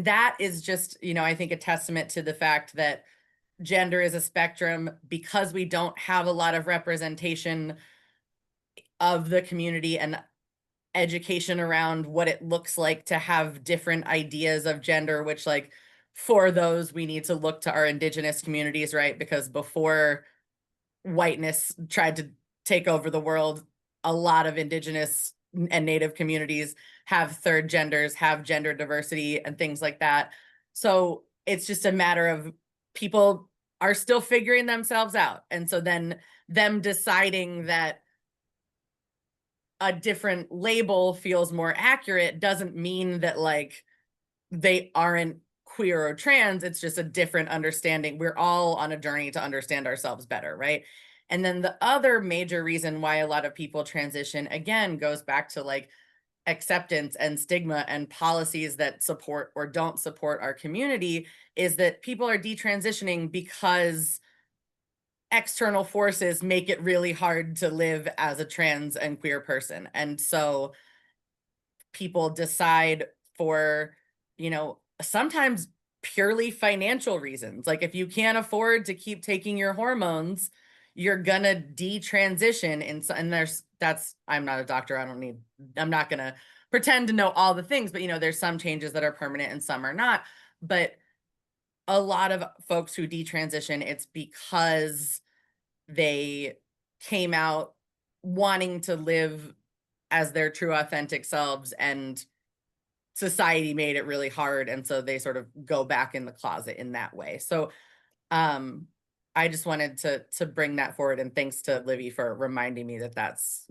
that is just, I think a testament to the fact that gender is a spectrum. Because we don't have a lot of representation of the community and education around what it looks like to have different ideas of gender, which like for those we need to look to our indigenous communities, right? Because before whiteness tried to take over the world, a lot of indigenous and native communities have third genders, have gender diversity and things like that. So it's just a matter of people are still figuring themselves out. And so then them deciding that a different label feels more accurate doesn't mean that like they aren't queer or trans. It's just a different understanding. We're all on a journey to understand ourselves better, right? And then the other major reason why a lot of people transition, again, goes back to like acceptance and stigma and policies that support or don't support our community, is that people are detransitioning because external forces make it really hard to live as a trans and queer person. And so people decide for, sometimes purely financial reasons. Like if you can't afford to keep taking your hormones, you're gonna detransition. And I'm not a doctor. I'm not gonna pretend to know all the things, but there's some changes that are permanent and some are not. But a lot of folks who detransition, it's because they came out wanting to live as their true authentic selves, and society made it really hard, and so they sort of go back in the closet in that way. So I just wanted to bring that forward, and thanks to Livy for reminding me that that's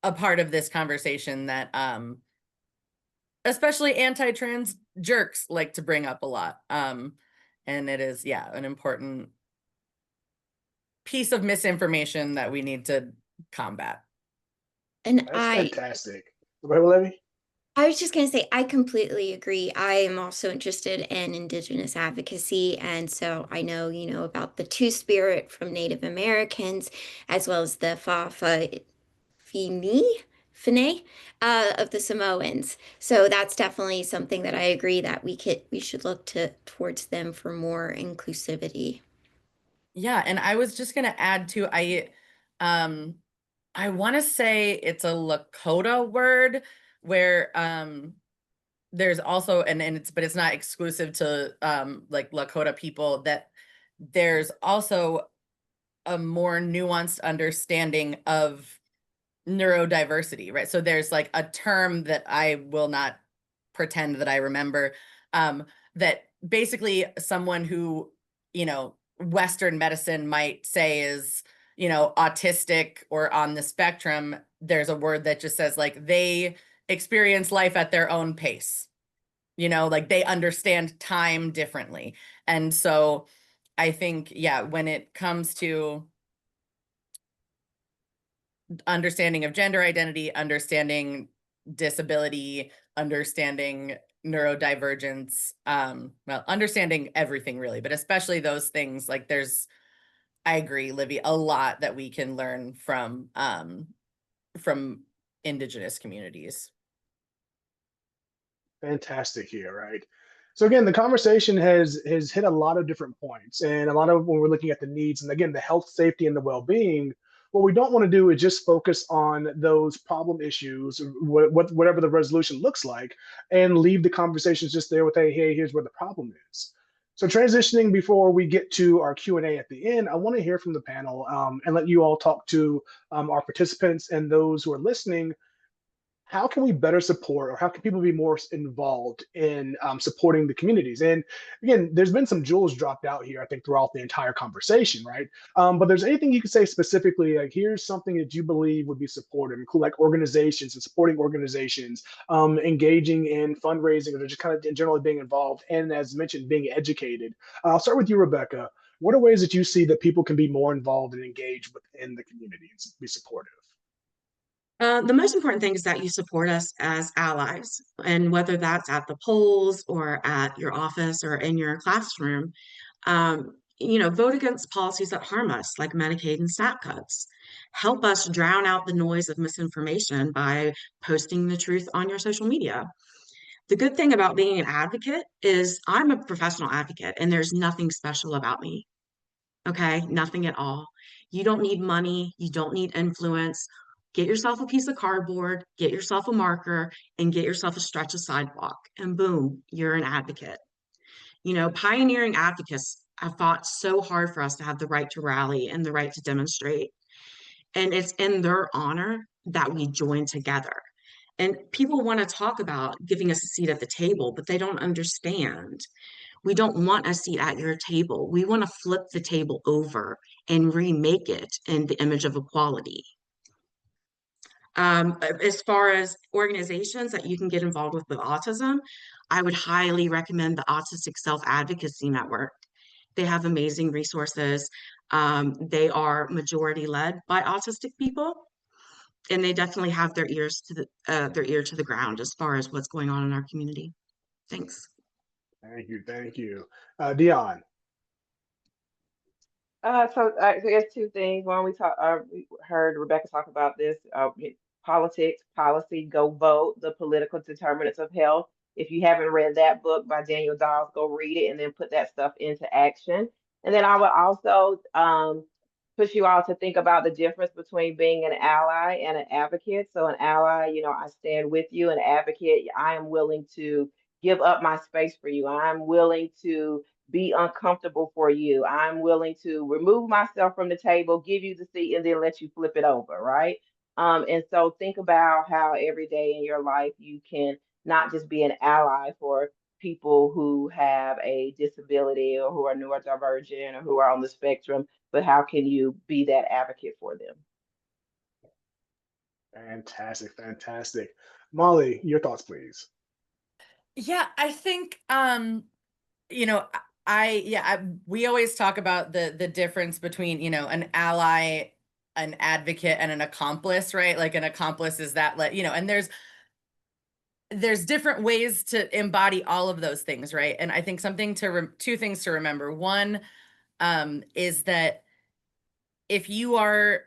a part of this conversation that especially anti-trans jerks like to bring up a lot. And it is, an important piece of misinformation that we need to combat. And That's fantastic. Go ahead, Levy. I was just going to say, I completely agree. I am also interested in Indigenous advocacy. And so I know, about the Two Spirit from Native Americans, as well as the Fine of the Samoans. So that's definitely something that I agree that we should look towards them for more inclusivity. Yeah, and I was just gonna add too, I want to say it's a Lakota word where there's also but it's not exclusive to like Lakota people, that there's also a more nuanced understanding of neurodiversity, right? So there's like a term that I will not pretend that I remember, that basically someone who, Western medicine might say is, autistic or on the spectrum. There's a word that just says like they experience life at their own pace, like they understand time differently. And so I think, when it comes to understanding of gender identity, understanding disability, understanding neurodivergence, understanding everything really, but especially those things, like I agree, Livy, a lot that we can learn from Indigenous communities. Fantastic here, right? So again, the conversation has hit a lot of different points, and a lot of when we're looking at the needs, and again, the health, safety, and the well-being, what we don't want to do is just focus on those problem issues, whatever the resolution looks like, and leave the conversations just there with, hey, here's where the problem is. So transitioning before we get to our Q&A at the end, I want to hear from the panel and let you all talk to our participants and those who are listening. How can we better support, or how can people be more involved in supporting the communities? And again, there's been some jewels dropped out here, I think, throughout the entire conversation, right? But there's anything you could say specifically, like here's something that you believe would be supportive, include like organizations and supporting organizations, engaging in fundraising, or just kind of generally being involved, and as mentioned, being educated. I'll start with you, Rebecca. What are ways that you see that people can be more involved and engaged within the community and be supportive? The most important thing is that you support us as allies, and whether that's at the polls or at your office or in your classroom, vote against policies that harm us, like Medicaid and SNAP cuts. Help us drown out the noise of misinformation by posting the truth on your social media. The good thing about being an advocate is I'm a professional advocate, and there's nothing special about me. Okay, nothing at all. You don't need money, you don't need influence. Get yourself a piece of cardboard, get yourself a marker, and get yourself a stretch of sidewalk, and boom, you're an advocate. Pioneering advocates have fought so hard for us to have the right to rally and the right to demonstrate. And it's in their honor that we join together. And people want to talk about giving us a seat at the table, but they don't understand. We don't want a seat at your table. We want to flip the table over and remake it in the image of equality. As far as organizations that you can get involved with autism, I would highly recommend the Autistic Self-Advocacy Network. They have amazing resources. They are majority led by autistic people, and they definitely have their ear to the ground as far as what's going on in our community. Thanks. Thank you. Dion. So there's two things. One, we heard Rebecca talk about this. Politics, policy, go vote, the political determinants of health. If you haven't read that book by Daniel Dawes, go read it and then put that stuff into action. And then I would also push you all to think about the difference between being an ally and an advocate. So an ally, I stand with you. An advocate, I am willing to give up my space for you. I'm willing to be uncomfortable for you. I'm willing to remove myself from the table, give you the seat, and then let you flip it over, right? And so think about how every day in your life you can not just be an ally for people who have a disability or who are neurodivergent or who are on the spectrum, but how can you be that advocate for them? Fantastic. Molly, your thoughts, please. Yeah, I think we always talk about the difference between, an ally, an advocate, and an accomplice, right? Like an accomplice is that, and there's different ways to embody all of those things, right? And I think two things to remember. One is that if you are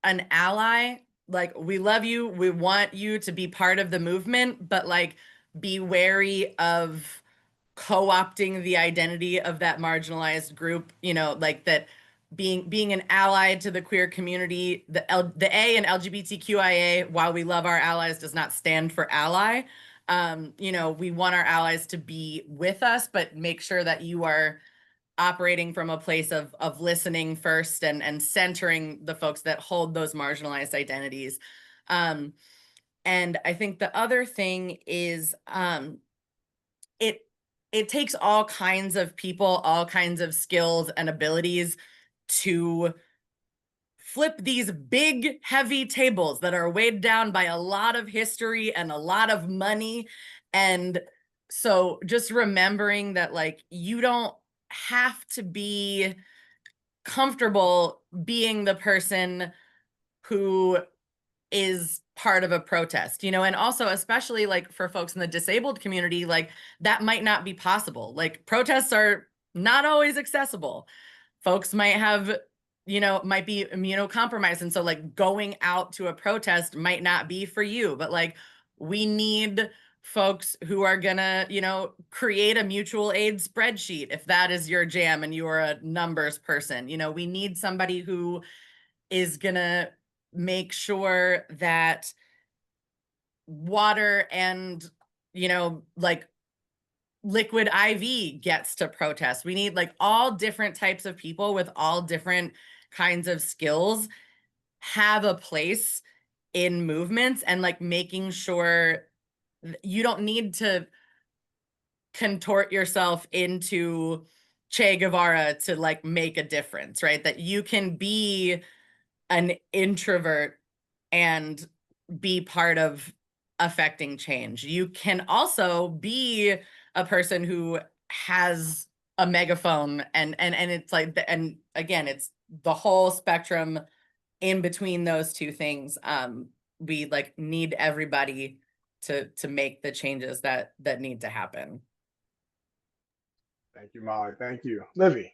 an ally, like, we love you, we want you to be part of the movement, but like, be wary of co-opting the identity of that marginalized group, like that being an ally to the queer community, the A in LGBTQIA, while we love our allies, does not stand for ally. We want our allies to be with us, but make sure that you are operating from a place of listening first and centering the folks that hold those marginalized identities. And I think the other thing is it takes all kinds of people, all kinds of skills and abilities to flip these big, heavy tables that are weighed down by a lot of history and a lot of money. And so just remembering that, like, you don't have to be comfortable being the person who is part of a protest, and also, especially like for folks in the disabled community, like that might not be possible. Like, protests are not always accessible. Folks might might be immunocompromised. And so like going out to a protest might not be for you, but like, we need folks who are gonna, create a mutual aid spreadsheet if that is your jam and you are a numbers person. We need somebody who is gonna make sure that water and, like liquid IV gets to protest. We need like all different types of people with all different kinds of skills have a place in movements, and like making sure you don't need to contort yourself into Che Guevara to like make a difference, right? That you can be an introvert and be part of affecting change. You can also be a person who has a megaphone, and it's like, and again, it's the whole spectrum in between those two things. We like need everybody to make the changes that need to happen. Thank you, Molly. Thank you. Livy.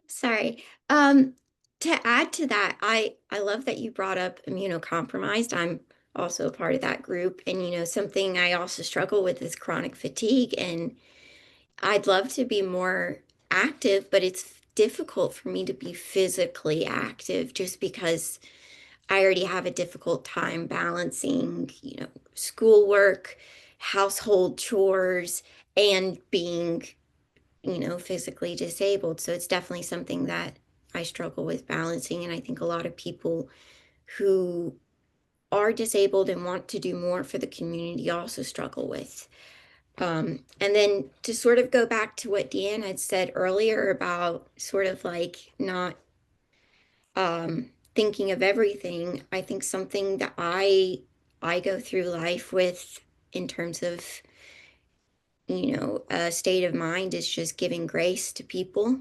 Sorry. To add to that, I love that you brought up immunocompromised. I'm also a part of that group. And something I also struggle with is chronic fatigue. And I'd love to be more active, but it's difficult for me to be physically active just because I already have a difficult time balancing, schoolwork, household chores, and being physically disabled. So it's definitely something that I struggle with balancing. And I think a lot of people who are disabled and want to do more for the community also struggle with. And then to sort of go back to what Deanne had said earlier about sort of like not thinking of everything, I think something that I go through life with in terms of a state of mind is just giving grace to people.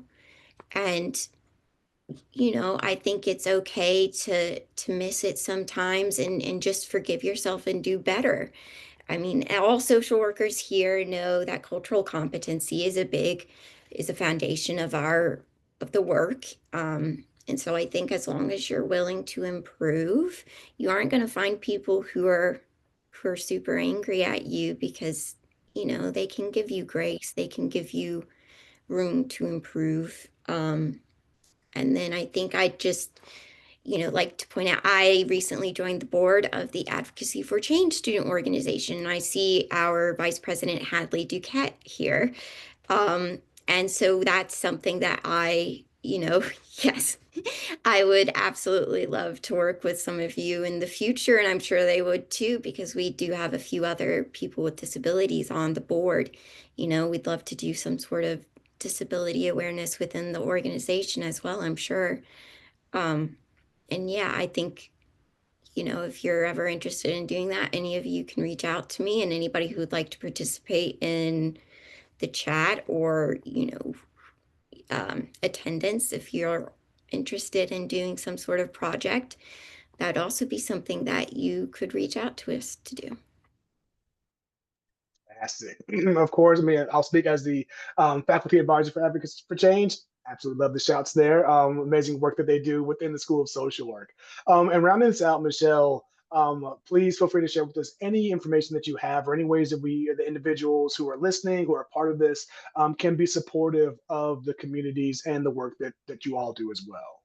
And I think it's okay to miss it sometimes and just forgive yourself and do better. I mean, all social workers here know that cultural competency is a foundation of the work. And so I think as long as you're willing to improve, you aren't going to find people who are super angry at you because they can give you grace, they can give you room to improve. And then I think I just like to point out, I recently joined the board of the Advocacy for Change student organization, and I see our Vice President Hadley Duquette here. And so that's something that yes, I would absolutely love to work with some of you in the future, and I'm sure they would too, because we do have a few other people with disabilities on the board. We'd love to do some sort of disability awareness within the organization as well, I'm sure. And yeah, I think, if you're ever interested in doing that, any of you can reach out to me, and anybody who would like to participate in the chat or, attendance, if you're interested in doing some sort of project, that'd also be something that you could reach out to us to do. Fantastic. Of course, I mean, I'll speak as the faculty advisor for Advocacy for Change. Absolutely love the shouts there. Amazing work that they do within the School of Social Work. And rounding this out, Michelle, please feel free to share with us any information that you have or any ways that the individuals who are listening, who are part of this, can be supportive of the communities and the work that you all do as well.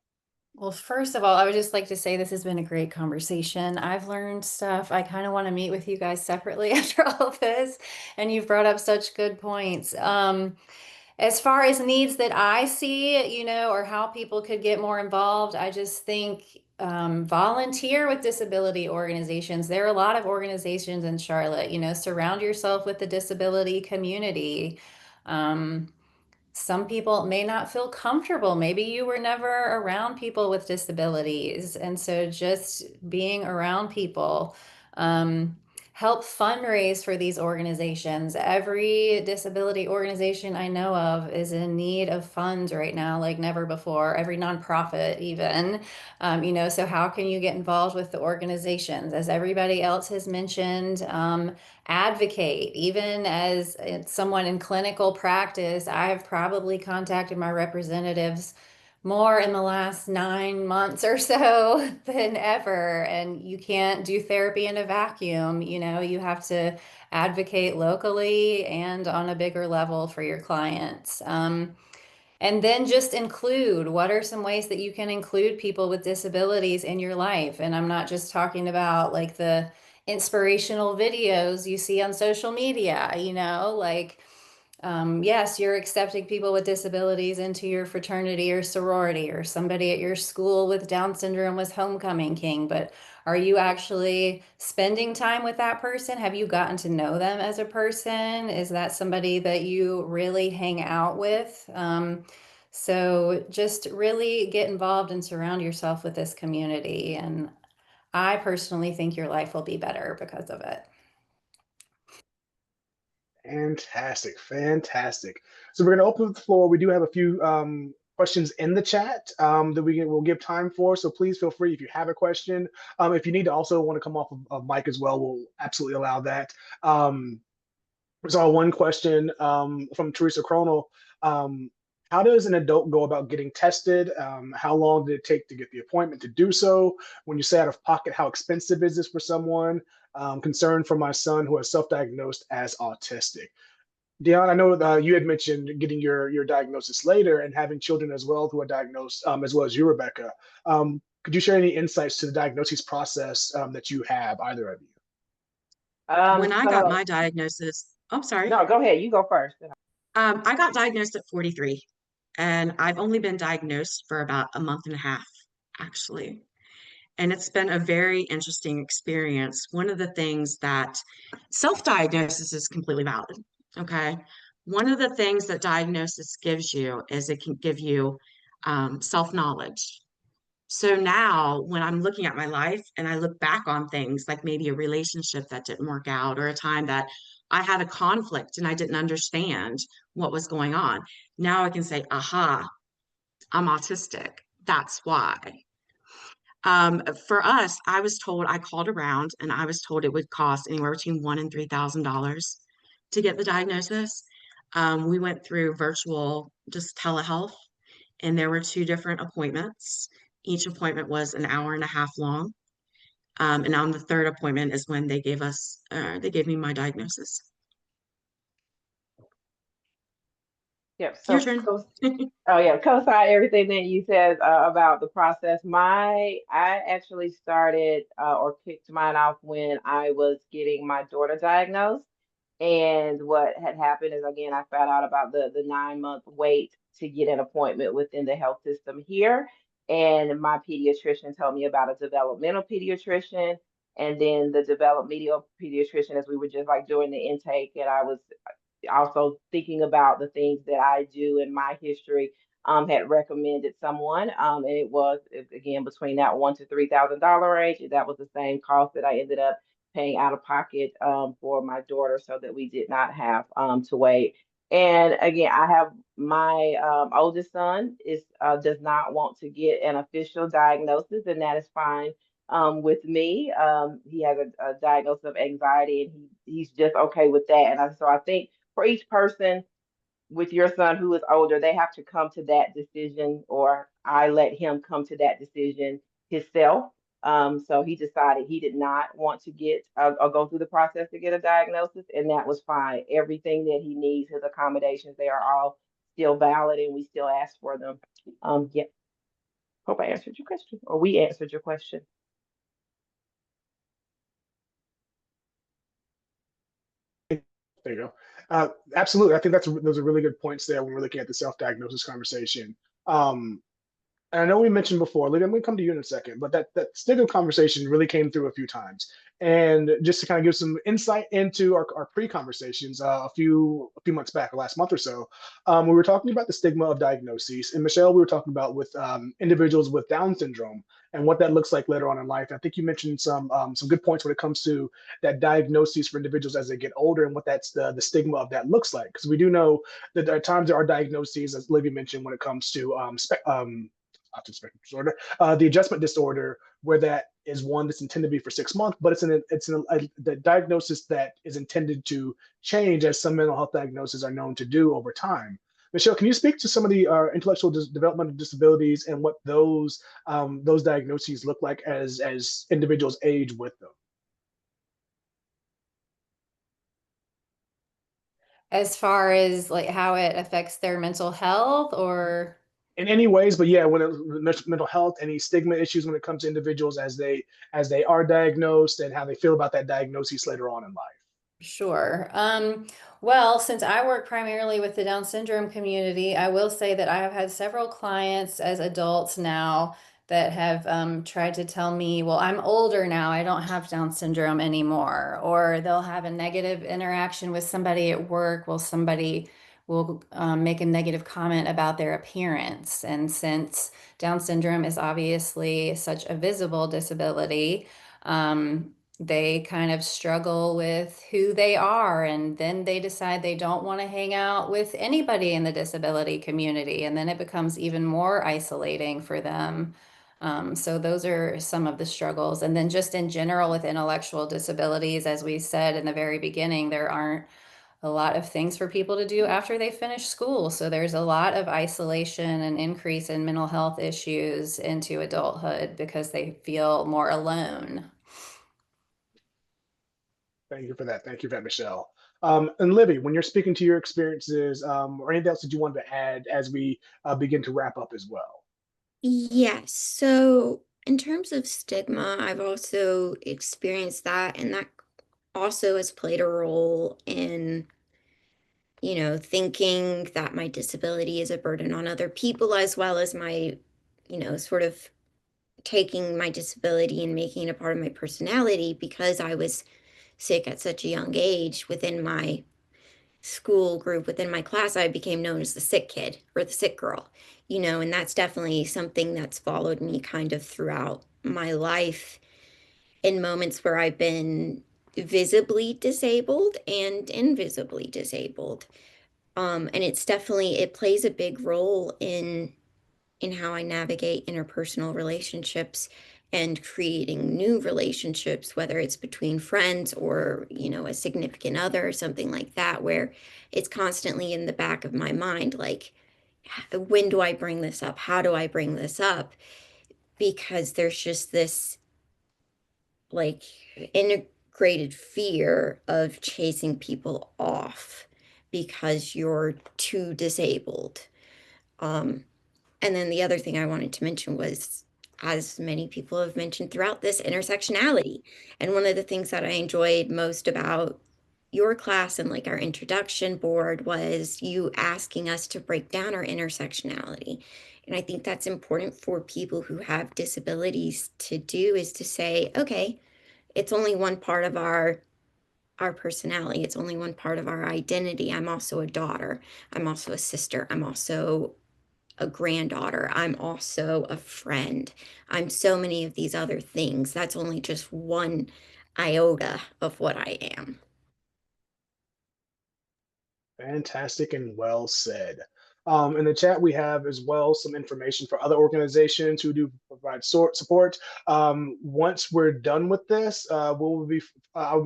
Well, first of all, I would just like to say this has been a great conversation. I've learned stuff. I kind of want to meet with you guys separately after all of this, and you've brought up such good points. As far as needs that I see, or how people could get more involved, I just think volunteer with disability organizations. There are a lot of organizations in Charlotte, surround yourself with the disability community. Some people may not feel comfortable. Maybe you were never around people with disabilities. And so just being around people, help fundraise for these organizations. Every disability organization I know of is in need of funds right now, like never before, every nonprofit even. So how can you get involved with the organizations? As everybody else has mentioned, advocate. Even as someone in clinical practice, I have probably contacted my representatives more in the last 9 months or so than ever. And you can't do therapy in a vacuum. You have to advocate locally and on a bigger level for your clients. And then just include, what are some ways that you can include people with disabilities in your life? And I'm not just talking about like the inspirational videos you see on social media, like, yes, you're accepting people with disabilities into your fraternity or sorority, or somebody at your school with Down syndrome was homecoming king, but are you actually spending time with that person? Have you gotten to know them as a person? Is that somebody that you really hang out with? So just really get involved and surround yourself with this community. And I personally think your life will be better because of it. Fantastic, fantastic. So we're going to open the floor. We do have a few questions in the chat that we'll give time for. So please feel free if you have a question. If you need to also want to come off of mic as well, we'll absolutely allow that. We saw one question from Teresa Cronel. How does an adult go about getting tested? How long did it take to get the appointment to do so? When you say out of pocket, how expensive is this for someone? Concern for my son who is self-diagnosed as autistic. Dion, I know you had mentioned getting your diagnosis later and having children as well who are diagnosed, as well as you, Rebecca. Could you share any insights to the diagnosis process that you have, either of you? When I got my diagnosis, I'm sorry. No, go ahead. You go first. I got diagnosed at 43, and I've only been diagnosed for about a month and a half, actually. And it's been a very interesting experience. One of the things that self-diagnosis is completely valid, okay? One of the things that diagnosis gives you is it can give you self-knowledge. So now when I'm looking at my life and I look back on things like maybe a relationship that didn't work out, or a time that I had a conflict and I didn't understand what was going on, now I can say, aha, I'm autistic. That's why. For us, I called around and I was told it would cost anywhere between $1,000 and $3,000 to get the diagnosis. We went through virtual, just telehealth, and there were 2 different appointments. Each appointment was an hour and a half long. And on the 3rd appointment is when they gave me my diagnosis. Yep. Your So, turn. oh yeah, co-sign everything that you said about the process. I actually started or kicked mine off when I was getting my daughter diagnosed. And what had happened is, again, I found out about the 9-month wait to get an appointment within the health system here. And my pediatrician told me about a developmental pediatrician, and then the developmental pediatrician, as we were just like doing the intake, and I was also thinking about the things that I do in my history, had recommended someone, and it was, again, between that $1,000 to $3,000 range. And that was the same cost that I ended up paying out of pocket for my daughter, so that we did not have to wait. And again, I have my oldest son does not want to get an official diagnosis, and that is fine with me. He has a diagnosis of anxiety, and he's just okay with that. And so I think for each person with your son who is older, they have to come to that decision, or I let him come to that decision himself. So he decided he did not want to get or go through the process to get a diagnosis, and that was fine. Everything that he needs, his accommodations, they are all still valid, and we still ask for them. Yeah. Hope I answered your question, or we answered your question. There you go. Absolutely. I think those are really good points there when we're looking at the self-diagnosis conversation. And I know we mentioned before, Lydia, I'm going to come to you in a second, but that stigma conversation really came through a few times. And just to kind of give some insight into our pre-conversations a few months back, or last month or so, we were talking about the stigma of diagnoses. And Michelle, we were talking about with individuals with Down syndrome and what that looks like later on in life. I think you mentioned some good points when it comes to that diagnosis for individuals as they get older, and what that's the stigma of that looks like. Because we do know that there are times there are diagnoses, as Livy mentioned, when it comes to autism spectrum disorder, the adjustment disorder, where that is one that's intended to be for 6 months, but it's the diagnosis that is intended to change, as some mental health diagnoses are known to do over time. Michelle, can you speak to some of the intellectual developmental disabilities and what those diagnoses look like as individuals age with them? As far as like how it affects their mental health or? In any ways, but yeah, when mental health, any stigma issues when it comes to individuals as they are diagnosed and how they feel about that diagnosis later on in life. Sure. Well, since I work primarily with the Down syndrome community, I will say that I have had several clients as adults now that have tried to tell me, well, I'm older now, I don't have Down syndrome anymore. Or they'll have a negative interaction with somebody at work. Well, somebody will make a negative comment about their appearance. And since Down syndrome is obviously such a visible disability, they kind of struggle with who they are, and then they decide they don't want to hang out with anybody in the disability community, and then it becomes even more isolating for them. So those are some of the struggles. And then just in general with intellectual disabilities, as we said in the very beginning, there aren't a lot of things for people to do after they finish school. So there's a lot of isolation and increase in mental health issues into adulthood because they feel more alone. Thank you for that. Thank you for that, Michelle. And Livy, when you're speaking to your experiences or anything else that you wanted to add as we begin to wrap up as well. Yes. So in terms of stigma, I've also experienced that, and that also has played a role in, thinking that my disability is a burden on other people, as well as my, sort of taking my disability and making it a part of my personality because I was sick at such a young age. Within my school group, within my class, I became known as the sick kid or the sick girl, and that's definitely something that's followed me kind of throughout my life in moments where I've been visibly disabled and invisibly disabled. And it's definitely, it plays a big role in how I navigate interpersonal relationships and creating new relationships, whether it's between friends or, a significant other or something like that, where it's constantly in the back of my mind, like, when do I bring this up? How do I bring this up? Because there's just this like integrated fear of chasing people off because you're too disabled. Um, And then the other thing I wanted to mention was, as many people have mentioned throughout this, intersectionality. And one of the things that I enjoyed most about your class and like our introduction board was you asking us to break down our intersectionality. And I think that's important for people who have disabilities to do, is to say, okay, it's only one part of our personality. It's only one part of our identity. I'm also a daughter. I'm also a sister. I'm also a granddaughter. I'm also a friend. I'm so many of these other things. That's only just one iota of what I am. Fantastic and well said. In the chat, we have as well some information for other organizations who do provide support. Once we're done with this, I'll be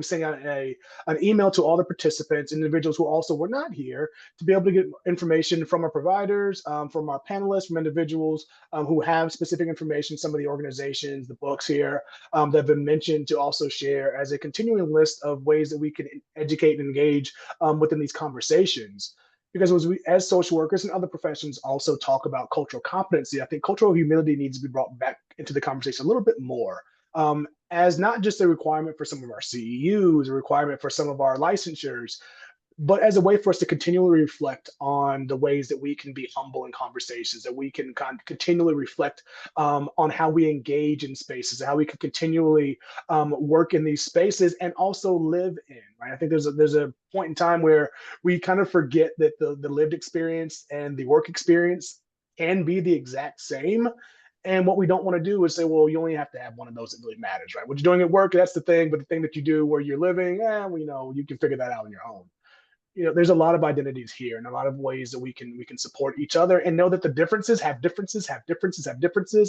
sending out an email to all the participants, individuals who also were not here, to be able to get information from our providers, from our panelists, from individuals who have specific information, some of the organizations, the books here that have been mentioned, to also share as a continuing list of ways that we can educate and engage within these conversations. Because as social workers and other professions also talk about cultural competency, I think cultural humility needs to be brought back into the conversation a little bit more, as not just a requirement for some of our CEUs, a requirement for some of our licensures, but as a way for us to continually reflect on the ways that we can be humble in conversations, that we can continually reflect on how we engage in spaces, how we can continually work in these spaces and also live in, right? I think there's a point in time where we kind of forget that the lived experience and the work experience can be the exact same. And what we don't want to do is say, well, you only have to have one of those that really matters, right? What you're doing at work, that's the thing. But the thing that you do where you're living, you can figure that out on your own. There's a lot of identities here and a lot of ways that we can support each other and know that the differences have differences,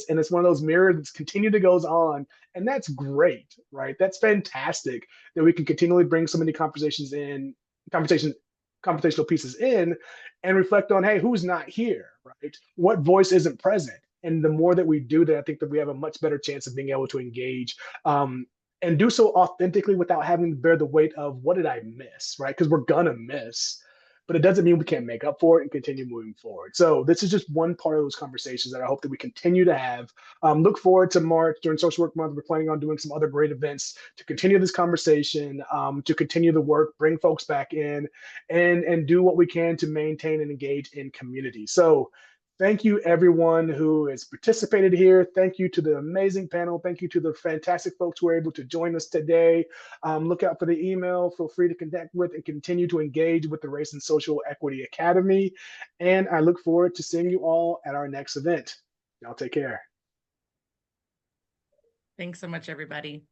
and it's one of those mirrors that's continue to goes on, and that's great, right? That's fantastic that we can continually bring so many conversational pieces in and reflect on, hey, who's not here, right? What voice isn't present? And the more that we do that, I think that we have a much better chance of being able to engage and do so authentically without having to bear the weight of what did I miss, right? Because we're gonna miss. but it doesn't mean we can't make up for it and continue moving forward. So this is just one part of those conversations that I hope that we continue to have. Look forward to March during Social Work Month. We're planning on doing some other great events to continue this conversation, to continue the work, bring folks back in, and do what we can to maintain and engage in community. So thank you everyone who has participated here. Thank you to the amazing panel. Thank you to the fantastic folks who were able to join us today. Look out for the email. Feel free to connect with and continue to engage with the Race and Social Equity Academy. And I look forward to seeing you all at our next event. Y'all take care. Thanks so much, everybody.